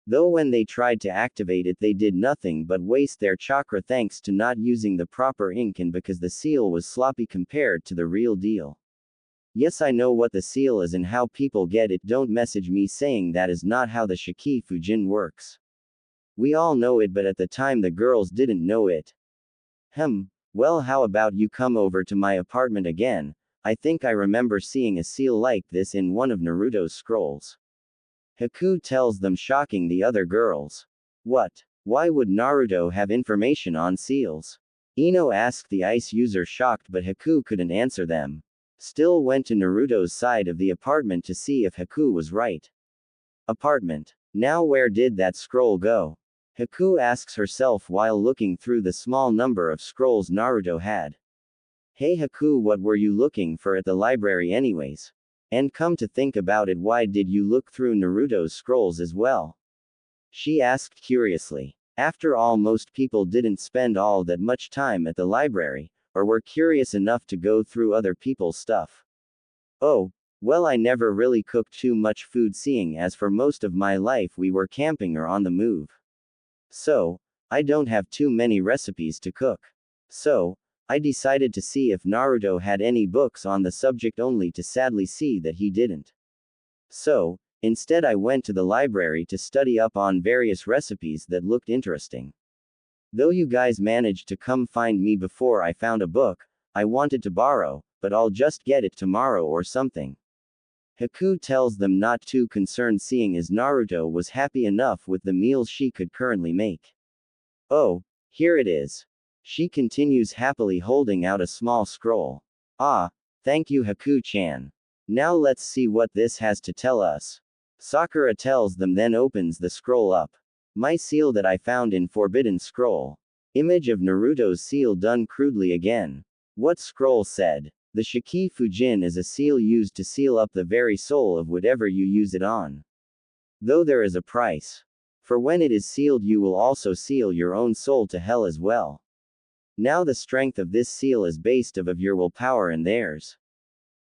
Though when they tried to activate it, they did nothing but waste their chakra thanks to not using the proper ink and because the seal was sloppy compared to the real deal. Yes, I know what the seal is and how people get it. Don't message me saying that is not how the Shiki Fujin works. We all know it, but at the time the girls didn't know it. Well, how about you come over to my apartment again? I think I remember seeing a seal like this in one of Naruto's scrolls. Haku tells them, shocking the other girls. What? Why would Naruto have information on seals? Ino asked the ice user, shocked, but Haku couldn't answer them. Still went to Naruto's side of the apartment to see if Haku was right. Apartment. Now where did that scroll go? Haku asks herself while looking through the small number of scrolls Naruto had. Hey Haku, what were you looking for at the library anyways? And come to think about it, why did you look through Naruto's scrolls as well? She asked curiously. After all, most people didn't spend all that much time at the library, or were curious enough to go through other people's stuff. Oh, well, I never really cooked too much food, seeing as for most of my life we were camping or on the move. So, I don't have too many recipes to cook. So, I decided to see if Naruto had any books on the subject, only to sadly see that he didn't. So, instead I went to the library to study up on various recipes that looked interesting. Though you guys managed to come find me before I found a book I wanted to borrow, but I'll just get it tomorrow or something. Haku tells them, not too concerned, seeing as Naruto was happy enough with the meals she could currently make. Oh, here it is. She continues happily, holding out a small scroll. Ah, thank you Haku-chan. Now let's see what this has to tell us. Sakura tells them, then opens the scroll up. My seal that I found in Forbidden Scroll. Image of Naruto's seal done crudely again. What scroll said? The Shiki Fujin is a seal used to seal up the very soul of whatever you use it on. Though there is a price. For when it is sealed you will also seal your own soul to hell as well. Now the strength of this seal is based of your willpower and theirs.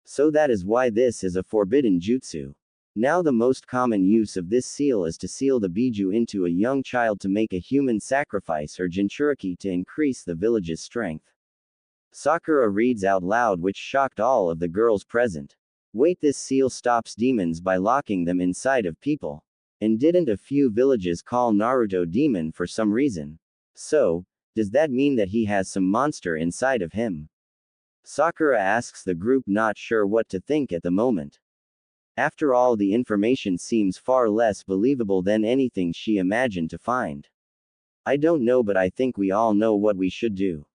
So that is why this is a forbidden jutsu. Now the most common use of this seal is to seal the biju into a young child to make a human sacrifice or jinchuriki to increase the village's strength. Sakura reads out loud, which shocked all of the girls present. Wait, this seal stops demons by locking them inside of people. And didn't a few villages call Naruto demon for some reason? So, does that mean that he has some monster inside of him? Sakura asks the group, not sure what to think at the moment. After all, the information seems far less believable than anything she imagined to find. I don't know, but I think we all know what we should do.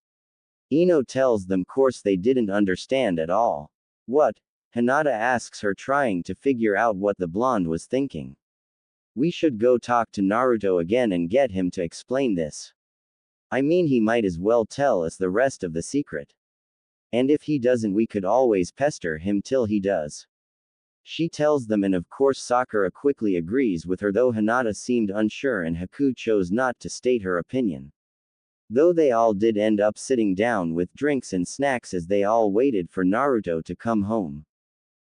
Ino tells them, course they didn't understand at all. What? Hinata asks her, trying to figure out what the blonde was thinking. We should go talk to Naruto again and get him to explain this. I mean, he might as well tell us the rest of the secret. And if he doesn't, we could always pester him till he does. She tells them, and of course Sakura quickly agrees with her, though Hinata seemed unsure and Haku chose not to state her opinion. Though they all did end up sitting down with drinks and snacks as they all waited for Naruto to come home.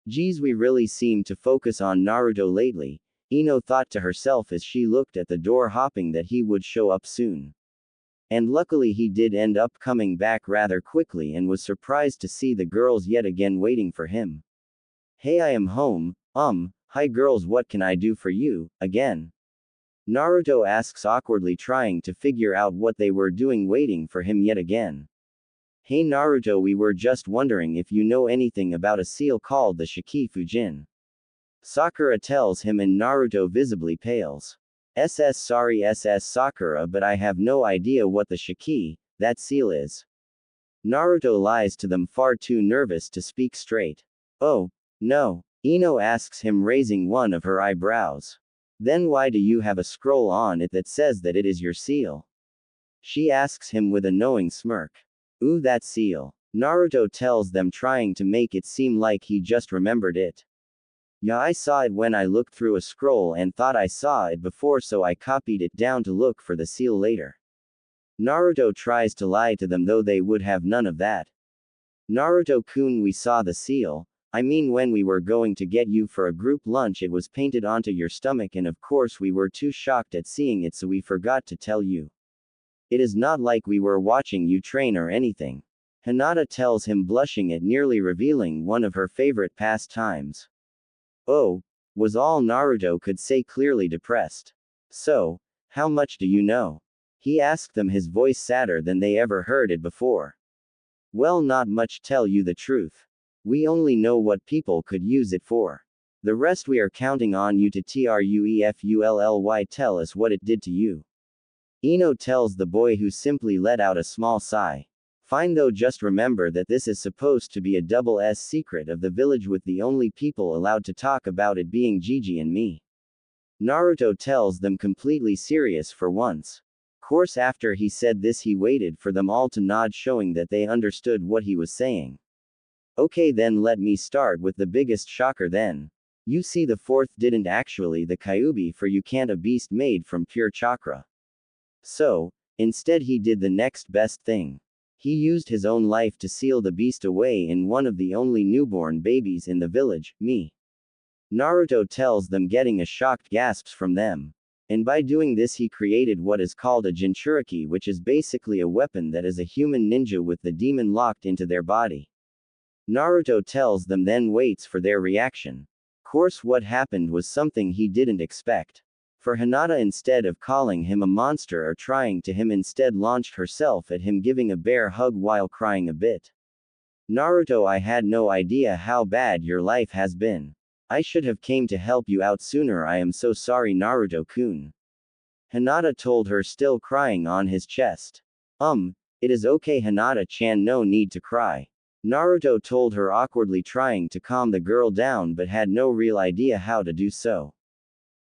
Geez, we really seem to focus on Naruto lately, Ino thought to herself as she looked at the door, hoping that he would show up soon. And luckily he did end up coming back rather quickly and was surprised to see the girls yet again waiting for him. Hey, I am home. Hi girls, what can I do for you, again? Naruto asks awkwardly, trying to figure out what they were doing waiting for him yet again. Hey Naruto, we were just wondering if you know anything about a seal called the Shiki Fujin. Sakura tells him, and Naruto visibly pales. Sorry Sakura, but I have no idea what the Shiki, that seal is. Naruto lies to them, far too nervous to speak straight. Oh, no. Ino asks him, raising one of her eyebrows. Then why do you have a scroll on it that says that it is your seal? She asks him with a knowing smirk. Ooh, that seal. Naruto tells them, trying to make it seem like he just remembered it. Yeah, I saw it when I looked through a scroll and thought I saw it before, so I copied it down to look for the seal later. Naruto tries to lie to them, though they would have none of that. Naruto-kun, we saw the seal. I mean, when we were going to get you for a group lunch, it was painted onto your stomach, and of course we were too shocked at seeing it, so we forgot to tell you. It is not like we were watching you train or anything. Hinata tells him, blushing at nearly revealing one of her favorite pastimes. Oh, was all Naruto could say, clearly depressed. So, how much do you know? He asked them, his voice sadder than they ever heard it before. Well, not much, tell you the truth. We only know what people could use it for. The rest we are counting on you to truefully tell us what it did to you. Ino tells the boy, who simply let out a small sigh. Fine, though, just remember that this is supposed to be a double S secret of the village, with the only people allowed to talk about it being Gigi and me. Naruto tells them, completely serious for once. Course after he said this he waited for them all to nod, showing that they understood what he was saying. Okay, then let me start with the biggest shocker then. You see, the fourth didn't actually the Kyuubi, for you can't a beast made from pure chakra. So, instead he did the next best thing. He used his own life to seal the beast away in one of the only newborn babies in the village, me. Naruto tells them, getting a shocked gasps from them. And by doing this he created what is called a jinchuriki, which is basically a weapon that is a human ninja with the demon locked into their body. Naruto tells them, then waits for their reaction. Course what happened was something he didn't expect. For Hinata, instead of calling him a monster or trying to him, instead launched herself at him, giving a bear hug while crying a bit. Naruto, I had no idea how bad your life has been. I should have came to help you out sooner. I am so sorry, Naruto-kun. Hinata told her, still crying on his chest. It is okay, Hinata-chan, no need to cry. Naruto told her, awkwardly trying to calm the girl down but had no real idea how to do so.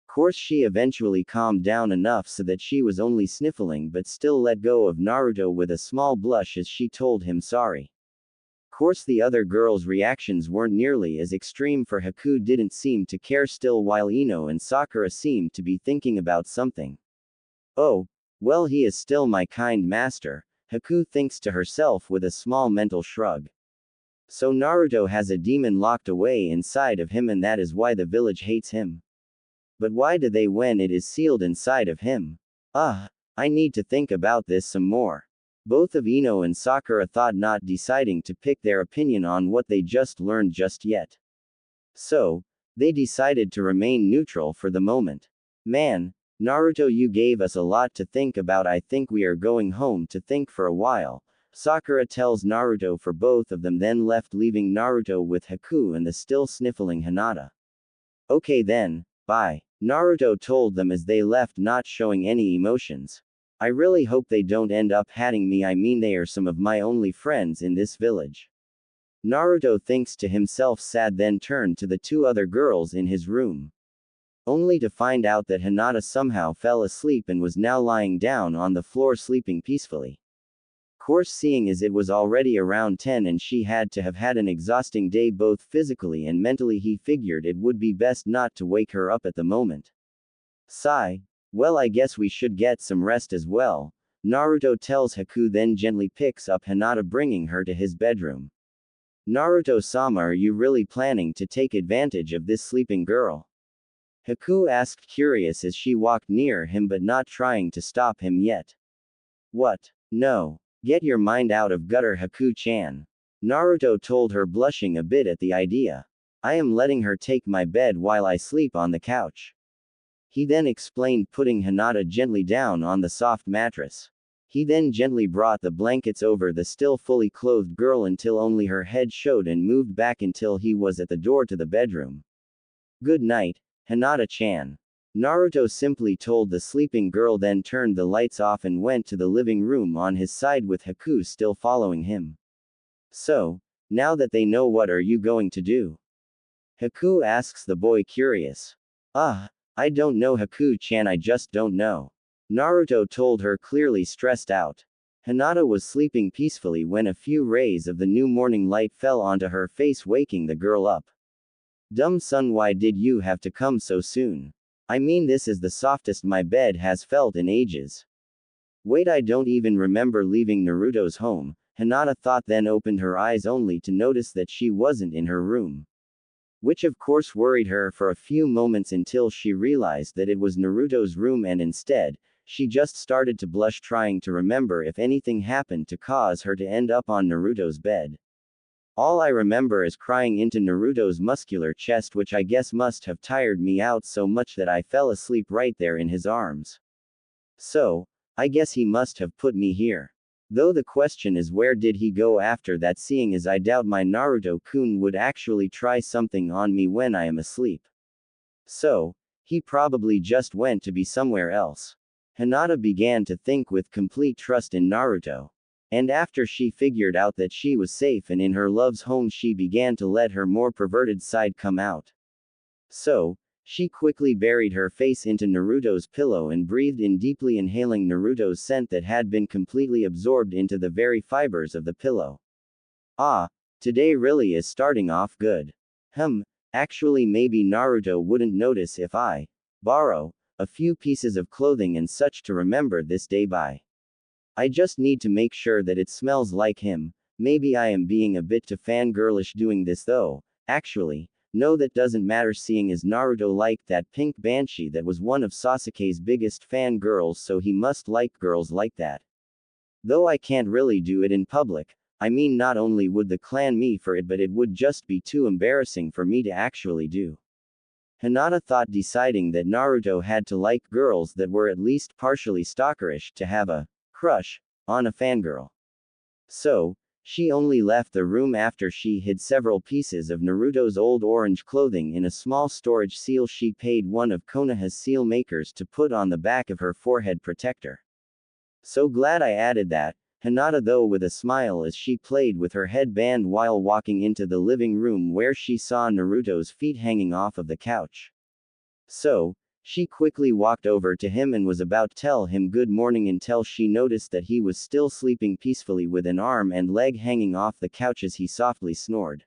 Course she eventually calmed down enough so that she was only sniffling but still let go of Naruto with a small blush as she told him sorry. Course the other girls' reactions weren't nearly as extreme, for Haku didn't seem to care still while Ino and Sakura seemed to be thinking about something. Oh, well, he is still my kind master, Haku thinks to herself with a small mental shrug. So Naruto has a demon locked away inside of him, and that is why the village hates him. But why do they when it is sealed inside of him? I need to think about this some more. Both of Ino and Sakura thought, not deciding to pick their opinion on what they just learned just yet. So, they decided to remain neutral for the moment. Man, Naruto, you gave us a lot to think about. I think we are going home to think for a while, Sakura tells Naruto, for both of them then left, leaving Naruto with Haku and the still sniffling Hinata. Okay then, bye, Naruto told them as they left, not showing any emotions. I really hope they don't end up hating me. I mean, they are some of my only friends in this village. Naruto thinks to himself, sad, then turned to the two other girls in his room. Only to find out that Hinata somehow fell asleep and was now lying down on the floor sleeping peacefully. Course, seeing as it was already around 10 and she had to have had an exhausting day both physically and mentally, he figured it would be best not to wake her up at the moment. Sigh. Well, I guess we should get some rest as well, Naruto tells Haku, then gently picks up Hinata, bringing her to his bedroom. Naruto-sama, are you really planning to take advantage of this sleeping girl? Haku asked, curious as she walked near him but not trying to stop him yet. What? No. Get your mind out of gutter, Haku-chan. Naruto told her, blushing a bit at the idea. I am letting her take my bed while I sleep on the couch. He then explained, putting Hinata gently down on the soft mattress. He then gently brought the blankets over the still fully clothed girl until only her head showed and moved back until he was at the door to the bedroom. Good night, Hinata-chan. Naruto simply told the sleeping girl, then turned the lights off and went to the living room on his side with Haku still following him. So, now that they know, what are you going to do? Haku asks the boy, curious. I don't know, Haku-chan, I just don't know. Naruto told her, clearly stressed out. Hinata was sleeping peacefully when a few rays of the new morning light fell onto her face, waking the girl up. Dumb son, why did you have to come so soon? I mean, this is the softest my bed has felt in ages. Wait, I don't even remember leaving Naruto's home, Hinata thought, then opened her eyes only to notice that she wasn't in her room. Which of course worried her for a few moments until she realized that it was Naruto's room, and instead, she just started to blush, trying to remember if anything happened to cause her to end up on Naruto's bed. All I remember is crying into Naruto's muscular chest, which I guess must have tired me out so much that I fell asleep right there in his arms. So, I guess he must have put me here. Though the question is, where did he go after that, seeing as I doubt my Naruto-kun would actually try something on me when I am asleep. So, he probably just went to be somewhere else. Hinata began to think with complete trust in Naruto. And after she figured out that she was safe and in her love's home, she began to let her more perverted side come out. So, she quickly buried her face into Naruto's pillow and breathed in deeply, inhaling Naruto's scent that had been completely absorbed into the very fibers of the pillow. Today really is starting off good. Actually maybe Naruto wouldn't notice if I borrow a few pieces of clothing and such to remember this day by. I just need to make sure that it smells like him. Maybe I am being a bit too fangirlish doing this though. Actually, no, that doesn't matter, seeing as Naruto liked that pink banshee that was one of Sasuke's biggest fan girls, so he must like girls like that. Though I can't really do it in public. I mean, not only would the clan me for it, but it would just be too embarrassing for me to actually do. Hinata thought, deciding that Naruto had to like girls that were at least partially stalkerish to have a crush on a fangirl. So, she only left the room after she hid several pieces of Naruto's old orange clothing in a small storage seal she paid one of Konoha's seal makers to put on the back of her forehead protector. So glad I added that, Hinata though with a smile as she played with her headband while walking into the living room where she saw Naruto's feet hanging off of the couch. So, she quickly walked over to him and was about to tell him good morning until she noticed that he was still sleeping peacefully with an arm and leg hanging off the couch as he softly snored.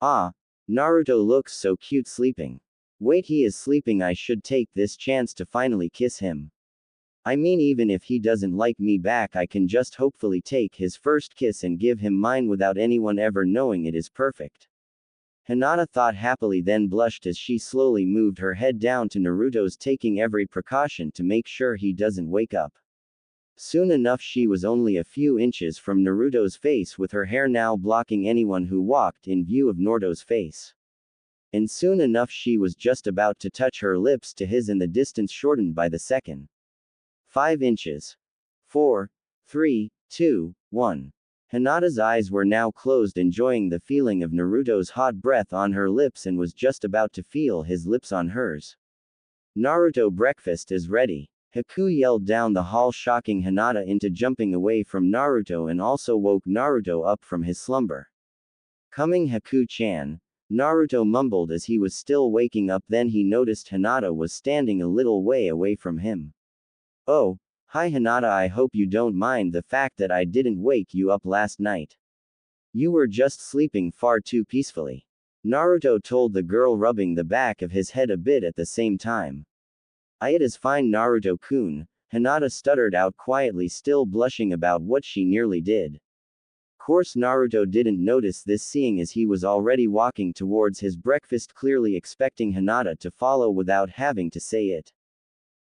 Ah, Naruto looks so cute sleeping. Wait, he is sleeping. I should take this chance to finally kiss him. I mean, even if he doesn't like me back, I can just hopefully take his first kiss and give him mine without anyone ever knowing it is perfect. Hinata thought happily, then blushed as she slowly moved her head down to Naruto's, taking every precaution to make sure he doesn't wake up. Soon enough she was only a few inches from Naruto's face, with her hair now blocking anyone who walked in view of Naruto's face. And soon enough she was just about to touch her lips to his, and the distance shortened by the second. 5 inches. 4, 3, 2, 1. Hinata's eyes were now closed, enjoying the feeling of Naruto's hot breath on her lips, and was just about to feel his lips on hers. Naruto, breakfast is ready. Haku yelled down the hall, shocking Hinata into jumping away from Naruto, and also woke Naruto up from his slumber. Coming, Haku-chan. Naruto mumbled as he was still waking up, then he noticed Hinata was standing a little way away from him. Oh, hi Hinata, I hope you don't mind the fact that I didn't wake you up last night. You were just sleeping far too peacefully. Naruto told the girl, rubbing the back of his head a bit at the same time. It is fine Naruto-kun, Hinata stuttered out quietly, still blushing about what she nearly did. Course Naruto didn't notice this, seeing as he was already walking towards his breakfast, clearly expecting Hinata to follow without having to say it.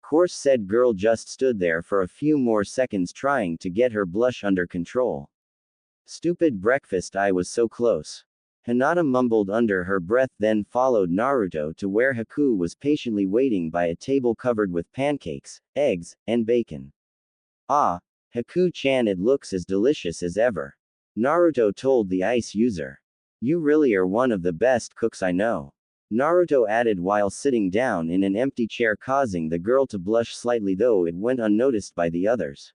Course said girl just stood there for a few more seconds trying to get her blush under control. Stupid breakfast, I was so close. Hinata mumbled under her breath, then followed Naruto to where Haku was patiently waiting by a table covered with pancakes, eggs, and bacon. Ah, Haku-chan, it looks as delicious as ever. Naruto told the ice user. You really are one of the best cooks I know. Naruto added while sitting down in an empty chair, causing the girl to blush slightly, though it went unnoticed by the others.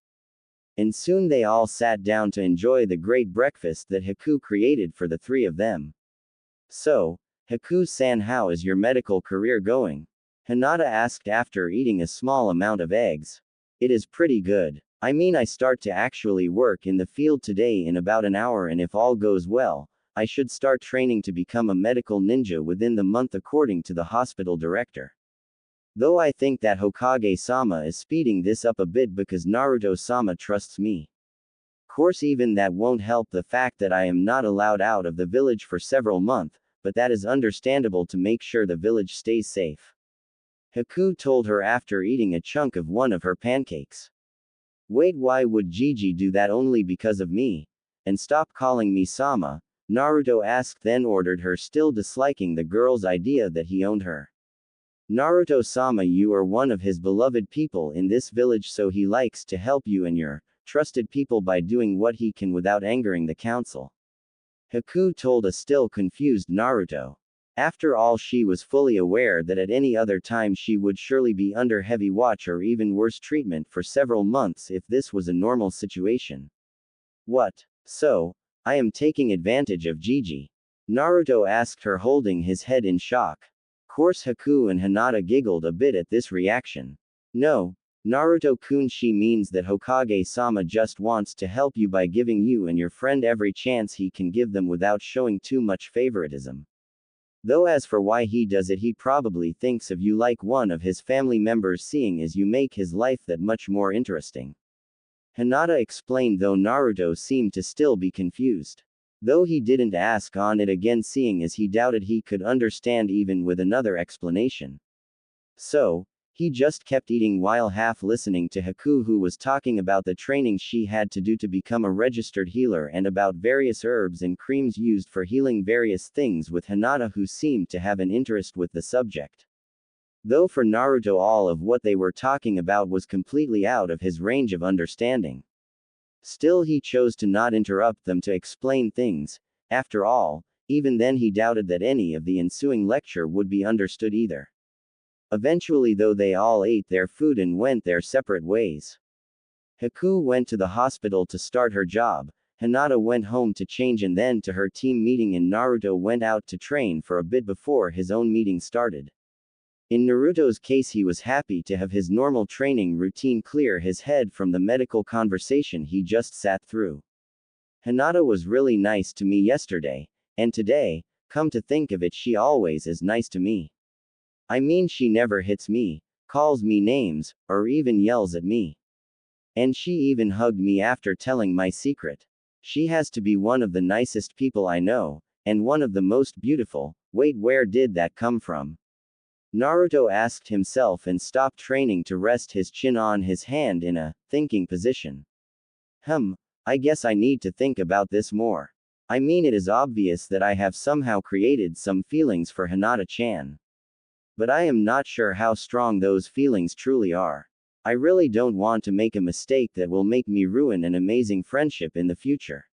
And soon they all sat down to enjoy the great breakfast that Haku created for the three of them. So, Haku-san, how is your medical career going? Hinata asked after eating a small amount of eggs. It is pretty good. I mean, I start to actually work in the field today in about an hour, and if all goes well, I should start training to become a medical ninja within the month, according to the hospital director. Though I think that Hokage-sama is speeding this up a bit because Naruto-sama trusts me. Course even that won't help the fact that I am not allowed out of the village for several months, but that is understandable to make sure the village stays safe. Haku told her after eating a chunk of one of her pancakes. Wait, why would Gigi do that? Only because of me? And stop calling me Sama, Naruto asked, then ordered her, still disliking the girl's idea that he owned her. Naruto-sama, you are one of his beloved people in this village, so he likes to help you and your trusted people by doing what he can without angering the council. Haku told a still confused Naruto. After all, she was fully aware that at any other time she would surely be under heavy watch or even worse treatment for several months if this was a normal situation. What? So, I am taking advantage of Gigi? Naruto asked her, holding his head in shock. Course Haku and Hinata giggled a bit at this reaction. No, Naruto-kun, she means that Hokage-sama just wants to help you by giving you and your friend every chance he can give them without showing too much favoritism. Though as for why he does it, he probably thinks of you like one of his family members, seeing as you make his life that much more interesting. Hinata explained, though Naruto seemed to still be confused. Though he didn't ask on it again, seeing as he doubted he could understand even with another explanation. So, he just kept eating while half listening to Haku, who was talking about the training she had to do to become a registered healer and about various herbs and creams used for healing various things, with Hinata, who seemed to have an interest with the subject. Though for Naruto all of what they were talking about was completely out of his range of understanding. Still, he chose to not interrupt them to explain things. After all, even then he doubted that any of the ensuing lecture would be understood either. Eventually, though, they all ate their food and went their separate ways. Haku went to the hospital to start her job. Hinata went home to change and then to her team meeting, and Naruto went out to train for a bit before his own meeting started. In Naruto's case, he was happy to have his normal training routine clear his head from the medical conversation he just sat through. Hinata was really nice to me yesterday, and today, come to think of it, she always is nice to me. I mean, she never hits me, calls me names, or even yells at me. And she even hugged me after telling my secret. She has to be one of the nicest people I know, and one of the most beautiful. Wait, where did that come from? Naruto asked himself and stopped training to rest his chin on his hand in a thinking position. I guess I need to think about this more. I mean, it is obvious that I have somehow created some feelings for Hinata-chan. But I am not sure how strong those feelings truly are. I really don't want to make a mistake that will make me ruin an amazing friendship in the future.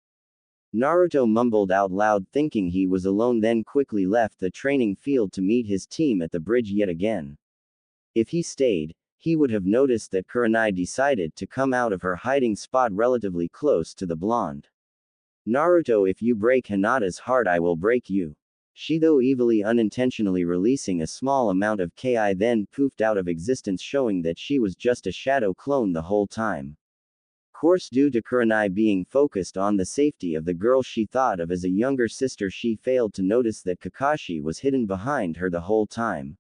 Naruto mumbled out loud, thinking he was alone, then quickly left the training field to meet his team at the bridge yet again. If he stayed, he would have noticed that Kurenai decided to come out of her hiding spot relatively close to the blonde. Naruto, if you break Hinata's heart, I will break you. She, though evilly unintentionally releasing a small amount of Ki, then poofed out of existence, showing that she was just a shadow clone the whole time. Course, due to Kurenai being focused on the safety of the girl she thought of as a younger sister, she failed to notice that Kakashi was hidden behind her the whole time.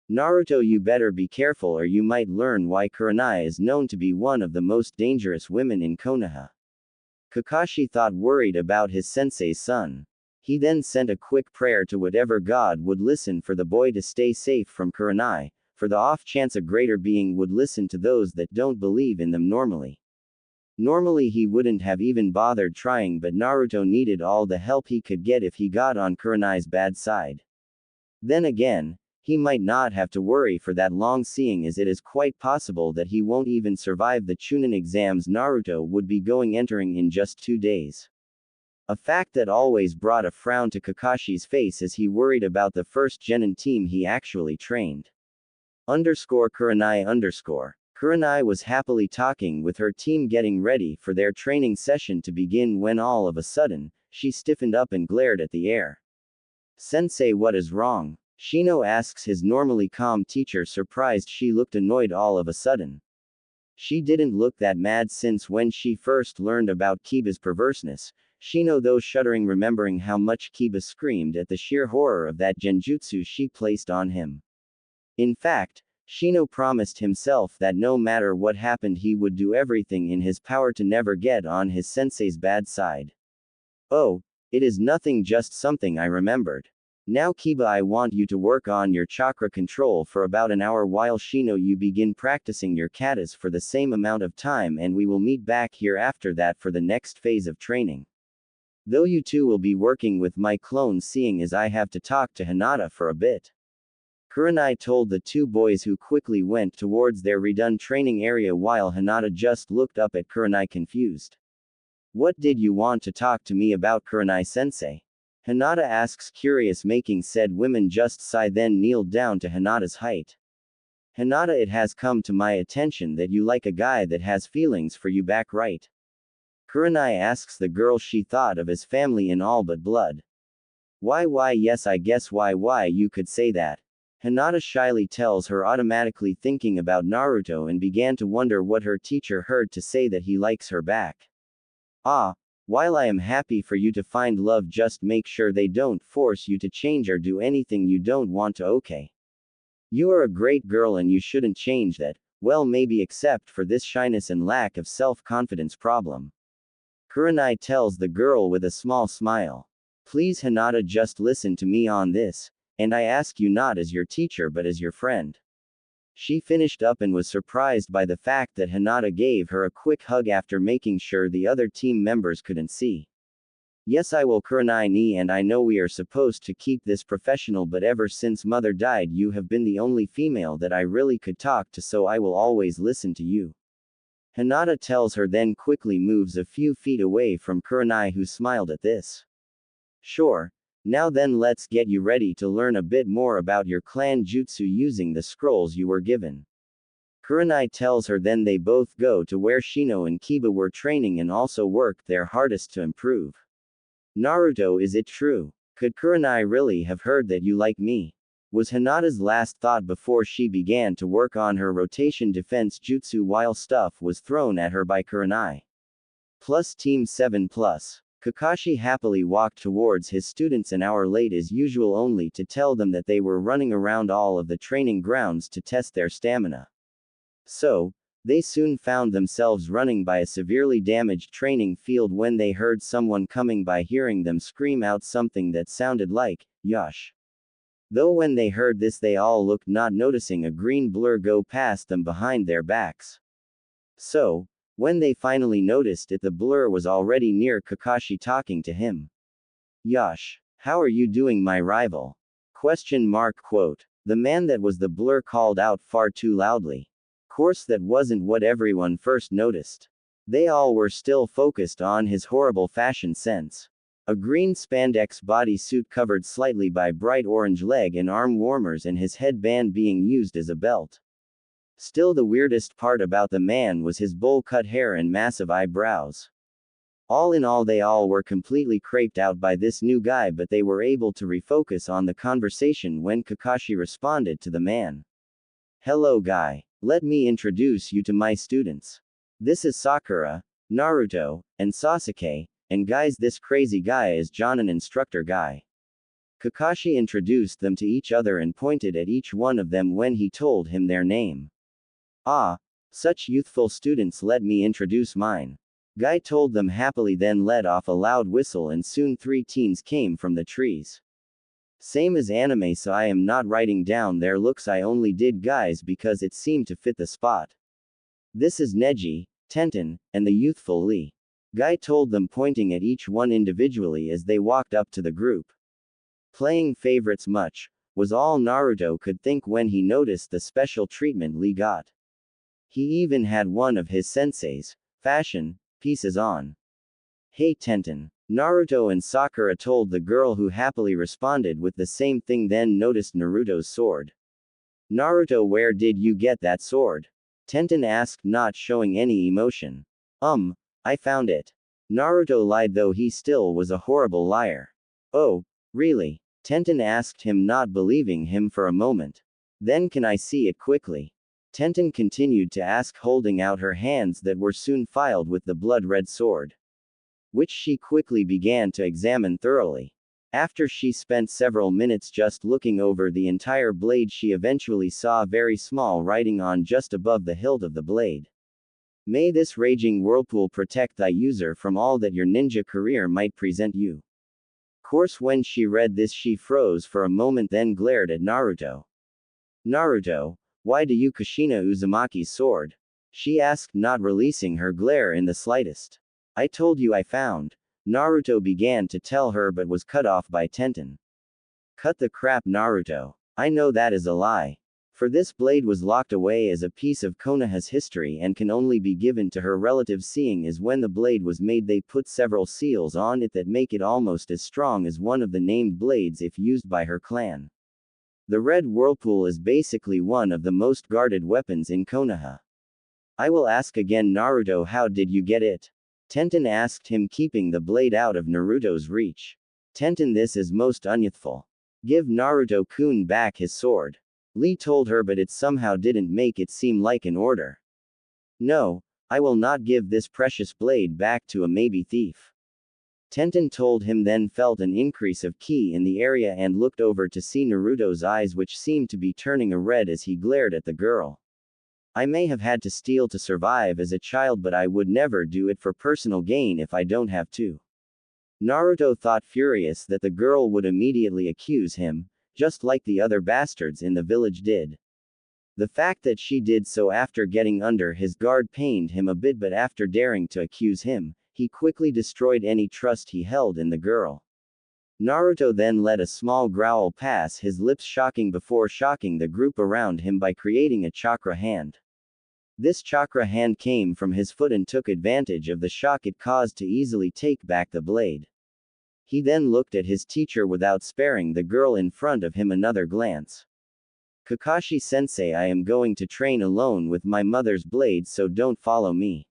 Naruto, you better be careful or you might learn why Kurenai is known to be one of the most dangerous women in Konoha. Kakashi thought, worried about his sensei's son. He then sent a quick prayer to whatever god would listen for the boy to stay safe from Kurenai, for the off chance a greater being would listen to those that don't believe in them normally. Normally he wouldn't have even bothered trying, but Naruto needed all the help he could get if he got on Kurenai's bad side. Then again, he might not have to worry for that long, seeing as it is quite possible that he won't even survive the Chunin exams Naruto would be entering in just 2 days. A fact that always brought a frown to Kakashi's face as he worried about the first genin team he actually trained. Kurenai. Kurenai was happily talking with her team, getting ready for their training session to begin, when all of a sudden, she stiffened up and glared at the air. Sensei, what is wrong? Shino asks his normally calm teacher, surprised she looked annoyed all of a sudden. She didn't look that mad since when she first learned about Kiba's perverseness. Shino, though, shuddering, remembering how much Kiba screamed at the sheer horror of that genjutsu she placed on him. In fact, Shino promised himself that no matter what happened, he would do everything in his power to never get on his sensei's bad side. Oh, it is nothing, just something I remembered. Now Kiba, I want you to work on your chakra control for about an hour while Shino you begin practicing your katas for the same amount of time, and we will meet back here after that for the next phase of training. Though you two will be working with my clones, seeing as I have to talk to Hinata for a bit. Kurenai told the two boys, who quickly went towards their redone training area while Hinata just looked up at Kurenai confused. What did you want to talk to me about, Kurenai-sensei? Hinata asks, curious, making said women just sigh, then kneeled down to Hinata's height. Hinata, it has come to my attention that you like a guy that has feelings for you back, right? Kurenai asks the girl she thought of as family in all but blood. Why yes, I guess why you could say that. Hinata shyly tells her, automatically thinking about Naruto, and began to wonder what her teacher heard to say that he likes her back. While I am happy for you to find love, just make sure they don't force you to change or do anything you don't want to, okay? You are a great girl and you shouldn't change that, well, maybe except for this shyness and lack of self-confidence problem. Kurenai tells the girl with a small smile. Please Hinata, just listen to me on this, and I ask you not as your teacher but as your friend. She finished up and was surprised by the fact that Hinata gave her a quick hug after making sure the other team members couldn't see. Yes, I will, Kurenai, and I know we are supposed to keep this professional, but ever since mother died you have been the only female that I really could talk to, so I will always listen to you. Hinata tells her, then quickly moves a few feet away from Kurenai, who smiled at this. Sure. Now then, let's get you ready to learn a bit more about your clan jutsu using the scrolls you were given. Kurenai tells her then they both go to where Shino and Kiba were training and also worked their hardest to improve. Naruto, is it true? Could Kurenai really have heard that you like me? Was Hinata's last thought before she began to work on her rotation defense jutsu while stuff was thrown at her by Kurenai. Plus Team 7 plus. Kakashi happily walked towards his students an hour late as usual only to tell them that they were running around all of the training grounds to test their stamina. So, they soon found themselves running by a severely damaged training field when they heard someone coming by, hearing them scream out something that sounded like, "Yosh." Though when they heard this they all looked, not noticing a green blur go past them behind their backs. So, when they finally noticed it, the blur was already near Kakashi talking to him. "Yosh, how are you doing, my rival?" Quote. The man that was the blur called out far too loudly. Course that wasn't what everyone first noticed. They all were still focused on his horrible fashion sense. A green spandex bodysuit covered slightly by bright orange leg and arm warmers and his headband being used as a belt. Still, the weirdest part about the man was his bowl-cut hair and massive eyebrows. All in all, they all were completely creeped out by this new guy, but they were able to refocus on the conversation when Kakashi responded to the man. "Hello guy. Let me introduce you to my students. This is Sakura, Naruto, and Sasuke, and guys, this crazy guy is Jonin, instructor guy." Kakashi introduced them to each other and pointed at each one of them when he told him their name. "Ah, such youthful students, let me introduce mine." Guy told them happily, then let off a loud whistle and soon 3 teens came from the trees. Same as anime, so I am not writing down their looks, I only did guys because it seemed to fit the spot. "This is Neji, Tenten, and the youthful Lee." Guy told them, pointing at each one individually as they walked up to the group. Playing favorites much, was all Naruto could think when he noticed the special treatment Lee got. He even had one of his sensei's fashion pieces on. "Hey Tenten." Naruto and Sakura told the girl, who happily responded with the same thing, then noticed Naruto's sword. "Naruto, where did you get that sword?" Tenten asked, not showing any emotion. I found it." Naruto lied, though he still was a horrible liar. "Oh, really?" Tenten asked him, not believing him for a moment. "Then can I see it quickly?" Tenten continued to ask, holding out her hands that were soon filled with the blood-red sword, which she quickly began to examine thoroughly. After she spent several minutes just looking over the entire blade, she eventually saw very small writing on just above the hilt of the blade. "May this raging whirlpool protect thy user from all that your ninja career might present you." Course, when she read this she froze for a moment, then glared at Naruto. "Naruto, why do you Kushina Uzumaki's sword?" she asked, not releasing her glare in the slightest. "I told you I found." Naruto began to tell her, but was cut off by Tenten. "Cut the crap, Naruto. I know that is a lie. For this blade was locked away as a piece of Konoha's history and can only be given to her relatives, seeing as when the blade was made they put several seals on it that make it almost as strong as one of the named blades if used by her clan. The red whirlpool is basically one of the most guarded weapons in Konoha." "I will ask again, Naruto, how did you get it?" Tenten asked him, keeping the blade out of Naruto's reach. "Tenten, this is most unyouthful. Give Naruto-kun back his sword." Lee told her, but it somehow didn't make it seem like an order. "No, I will not give this precious blade back to a maybe thief." Tenten told him, then felt an increase of ki in the area and looked over to see Naruto's eyes, which seemed to be turning a red as he glared at the girl. "I may have had to steal to survive as a child, but I would never do it for personal gain if I don't have to." Naruto thought, furious that the girl would immediately accuse him, just like the other bastards in the village did. The fact that she did so after getting under his guard pained him a bit, but after daring to accuse him, he quickly destroyed any trust he held in the girl. Naruto then let a small growl pass his lips, before shocking the group around him by creating a chakra hand. This chakra hand came from his foot and took advantage of the shock it caused to easily take back the blade. He then looked at his teacher without sparing the girl in front of him another glance. Kakashi-sensei, I am going to train alone with my mother's blade, so don't follow me.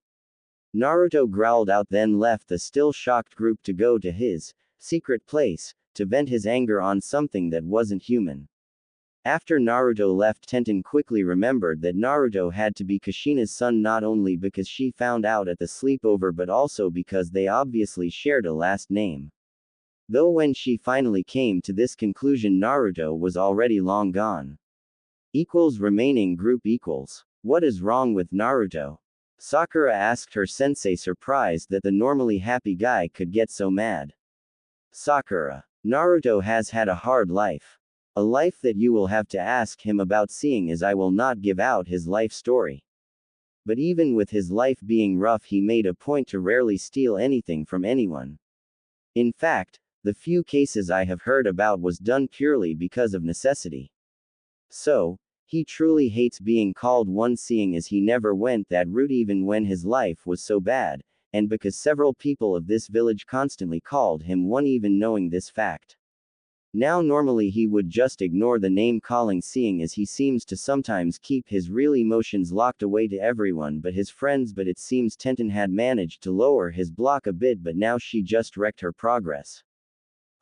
Naruto growled out, then left the still shocked group to go to his secret place, to vent his anger on something that wasn't human. After Naruto left, Tenten quickly remembered that Naruto had to be Kushina's son, not only because she found out at the sleepover but also because they obviously shared a last name. Though when she finally came to this conclusion, Naruto was already long gone. Remaining group equals. What is wrong with Naruto? Sakura asked her sensei, surprised that the normally happy guy could get so mad. Sakura. Naruto has had a hard life. A life that you will have to ask him about, seeing as I will not give out his life story. But even with his life being rough, he made a point to rarely steal anything from anyone. In fact, the few cases I have heard about was done purely because of necessity. So, he truly hates being called one, seeing as he never went that route even when his life was so bad, and because several people of this village constantly called him one even knowing this fact. Now normally he would just ignore the name calling, seeing as he seems to sometimes keep his real emotions locked away to everyone but his friends, but it seems Tenten had managed to lower his block a bit, but now she just wrecked her progress.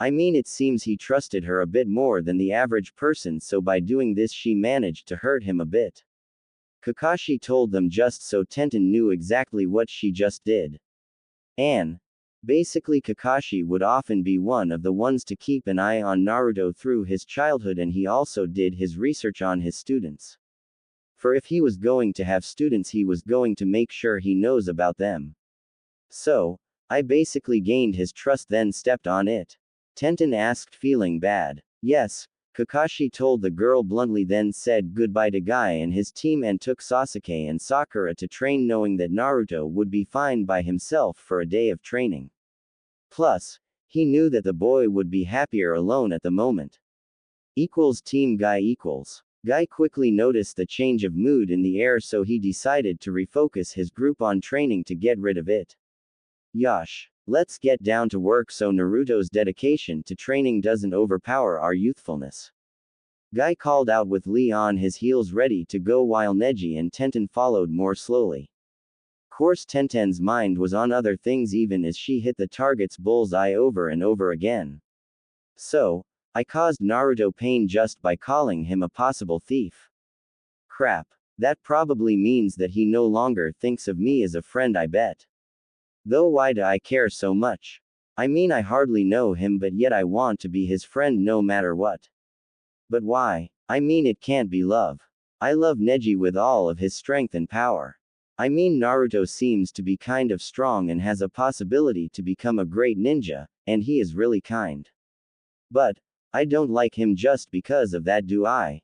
I mean, it seems he trusted her a bit more than the average person, so by doing this she managed to hurt him a bit. Kakashi told them just so Tenten knew exactly what she just did. Basically, Kakashi would often be one of the ones to keep an eye on Naruto through his childhood, and he also did his research on his students. For if he was going to have students, he was going to make sure he knows about them. So, I basically gained his trust, then stepped on it. Tenten asked, feeling bad. Yes, Kakashi told the girl bluntly, then said goodbye to Guy and his team and took Sasuke and Sakura to train, knowing that Naruto would be fine by himself for a day of training. Plus, he knew that the boy would be happier alone at the moment. Team Guy. Guy quickly noticed the change of mood in the air, so he decided to refocus his group on training to get rid of it. Yosh. Let's get down to work so Naruto's dedication to training doesn't overpower our youthfulness. Guy called out with Lee on his heels ready to go, while Neji and Tenten followed more slowly. Course Tenten's mind was on other things even as she hit the target's bullseye over and over again. So, I caused Naruto pain just by calling him a possible thief. Crap. That probably means that he no longer thinks of me as a friend, I bet. Though why do I care so much? I mean, I hardly know him, but yet I want to be his friend no matter what. But why? I mean, it can't be love. I love Neji with all of his strength and power. I mean, Naruto seems to be kind of strong and has a possibility to become a great ninja, and he is really kind. But, I don't like him just because of that, do I?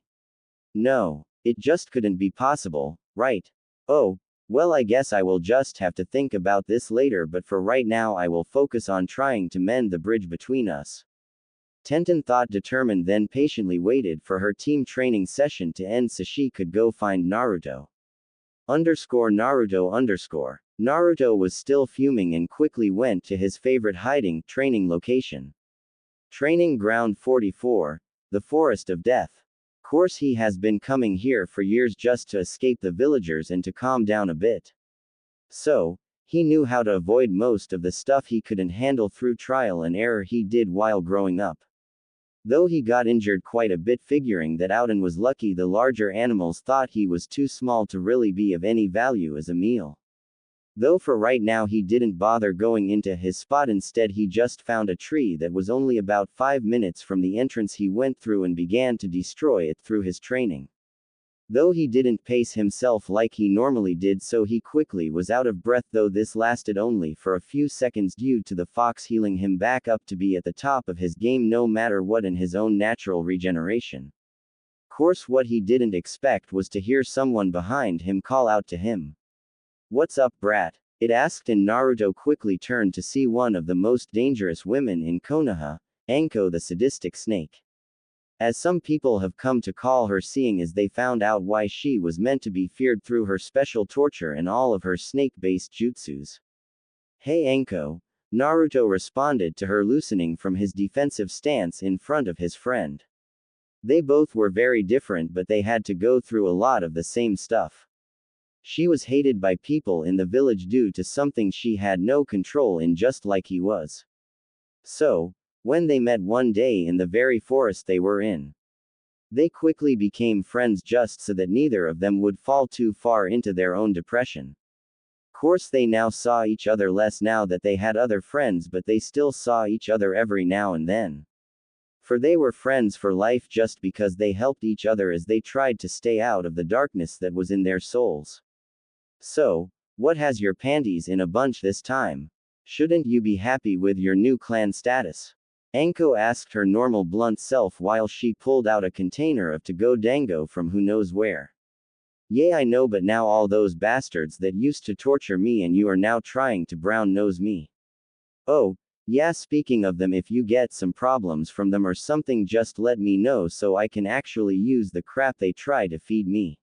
No, it just couldn't be possible, right? Oh, well, I guess I will just have to think about this later, but for right now I will focus on trying to mend the bridge between us. Tenten thought, determined, then patiently waited for her team training session to end so she could go find Naruto. Naruto. Naruto was still fuming and quickly went to his favorite training location. Training Ground 44, the Forest of Death. Course he has been coming here for years just to escape the villagers and to calm down a bit. So, he knew how to avoid most of the stuff he couldn't handle through trial and error he did while growing up. Though he got injured quite a bit figuring that out and was lucky the larger animals thought he was too small to really be of any value as a meal. Though for right now he didn't bother going into his spot, instead he just found a tree that was only about 5 minutes from the entrance he went through and began to destroy it through his training. Though he didn't pace himself like he normally did, so he quickly was out of breath, though this lasted only for a few seconds due to the fox healing him back up to be at the top of his game no matter what in his own natural regeneration. Course what he didn't expect was to hear someone behind him call out to him. "What's up, brat?" it asked, and Naruto quickly turned to see one of the most dangerous women in Konoha, Anko the sadistic snake. As some people have come to call her, seeing as they found out why she was meant to be feared through her special torture and all of her snake-based jutsus. "Hey Anko," Naruto responded to her, loosening from his defensive stance in front of his friend. They both were very different, but they had to go through a lot of the same stuff. She was hated by people in the village due to something she had no control in, just like he was. So, when they met one day in the very forest they were in, they quickly became friends just so that neither of them would fall too far into their own depression. Course they now saw each other less now that they had other friends, but they still saw each other every now and then. For they were friends for life just because they helped each other as they tried to stay out of the darkness that was in their souls. So, what has your panties in a bunch this time? Shouldn't you be happy with your new clan status? Anko asked her normal blunt self while she pulled out a container of to-go dango from who knows where. Yeah, I know, but now all those bastards that used to torture me and you are now trying to brown nose me. Oh, yeah, speaking of them, if you get some problems from them or something, just let me know so I can actually use the crap they try to feed me.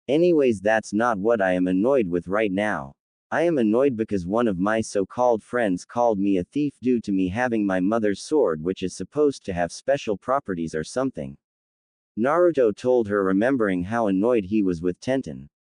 Anyways, that's not what I am annoyed with right now. I am annoyed because one of my so-called friends called me a thief due to me having my mother's sword, which is supposed to have special properties or something. Naruto told her, remembering how annoyed he was with Tenten.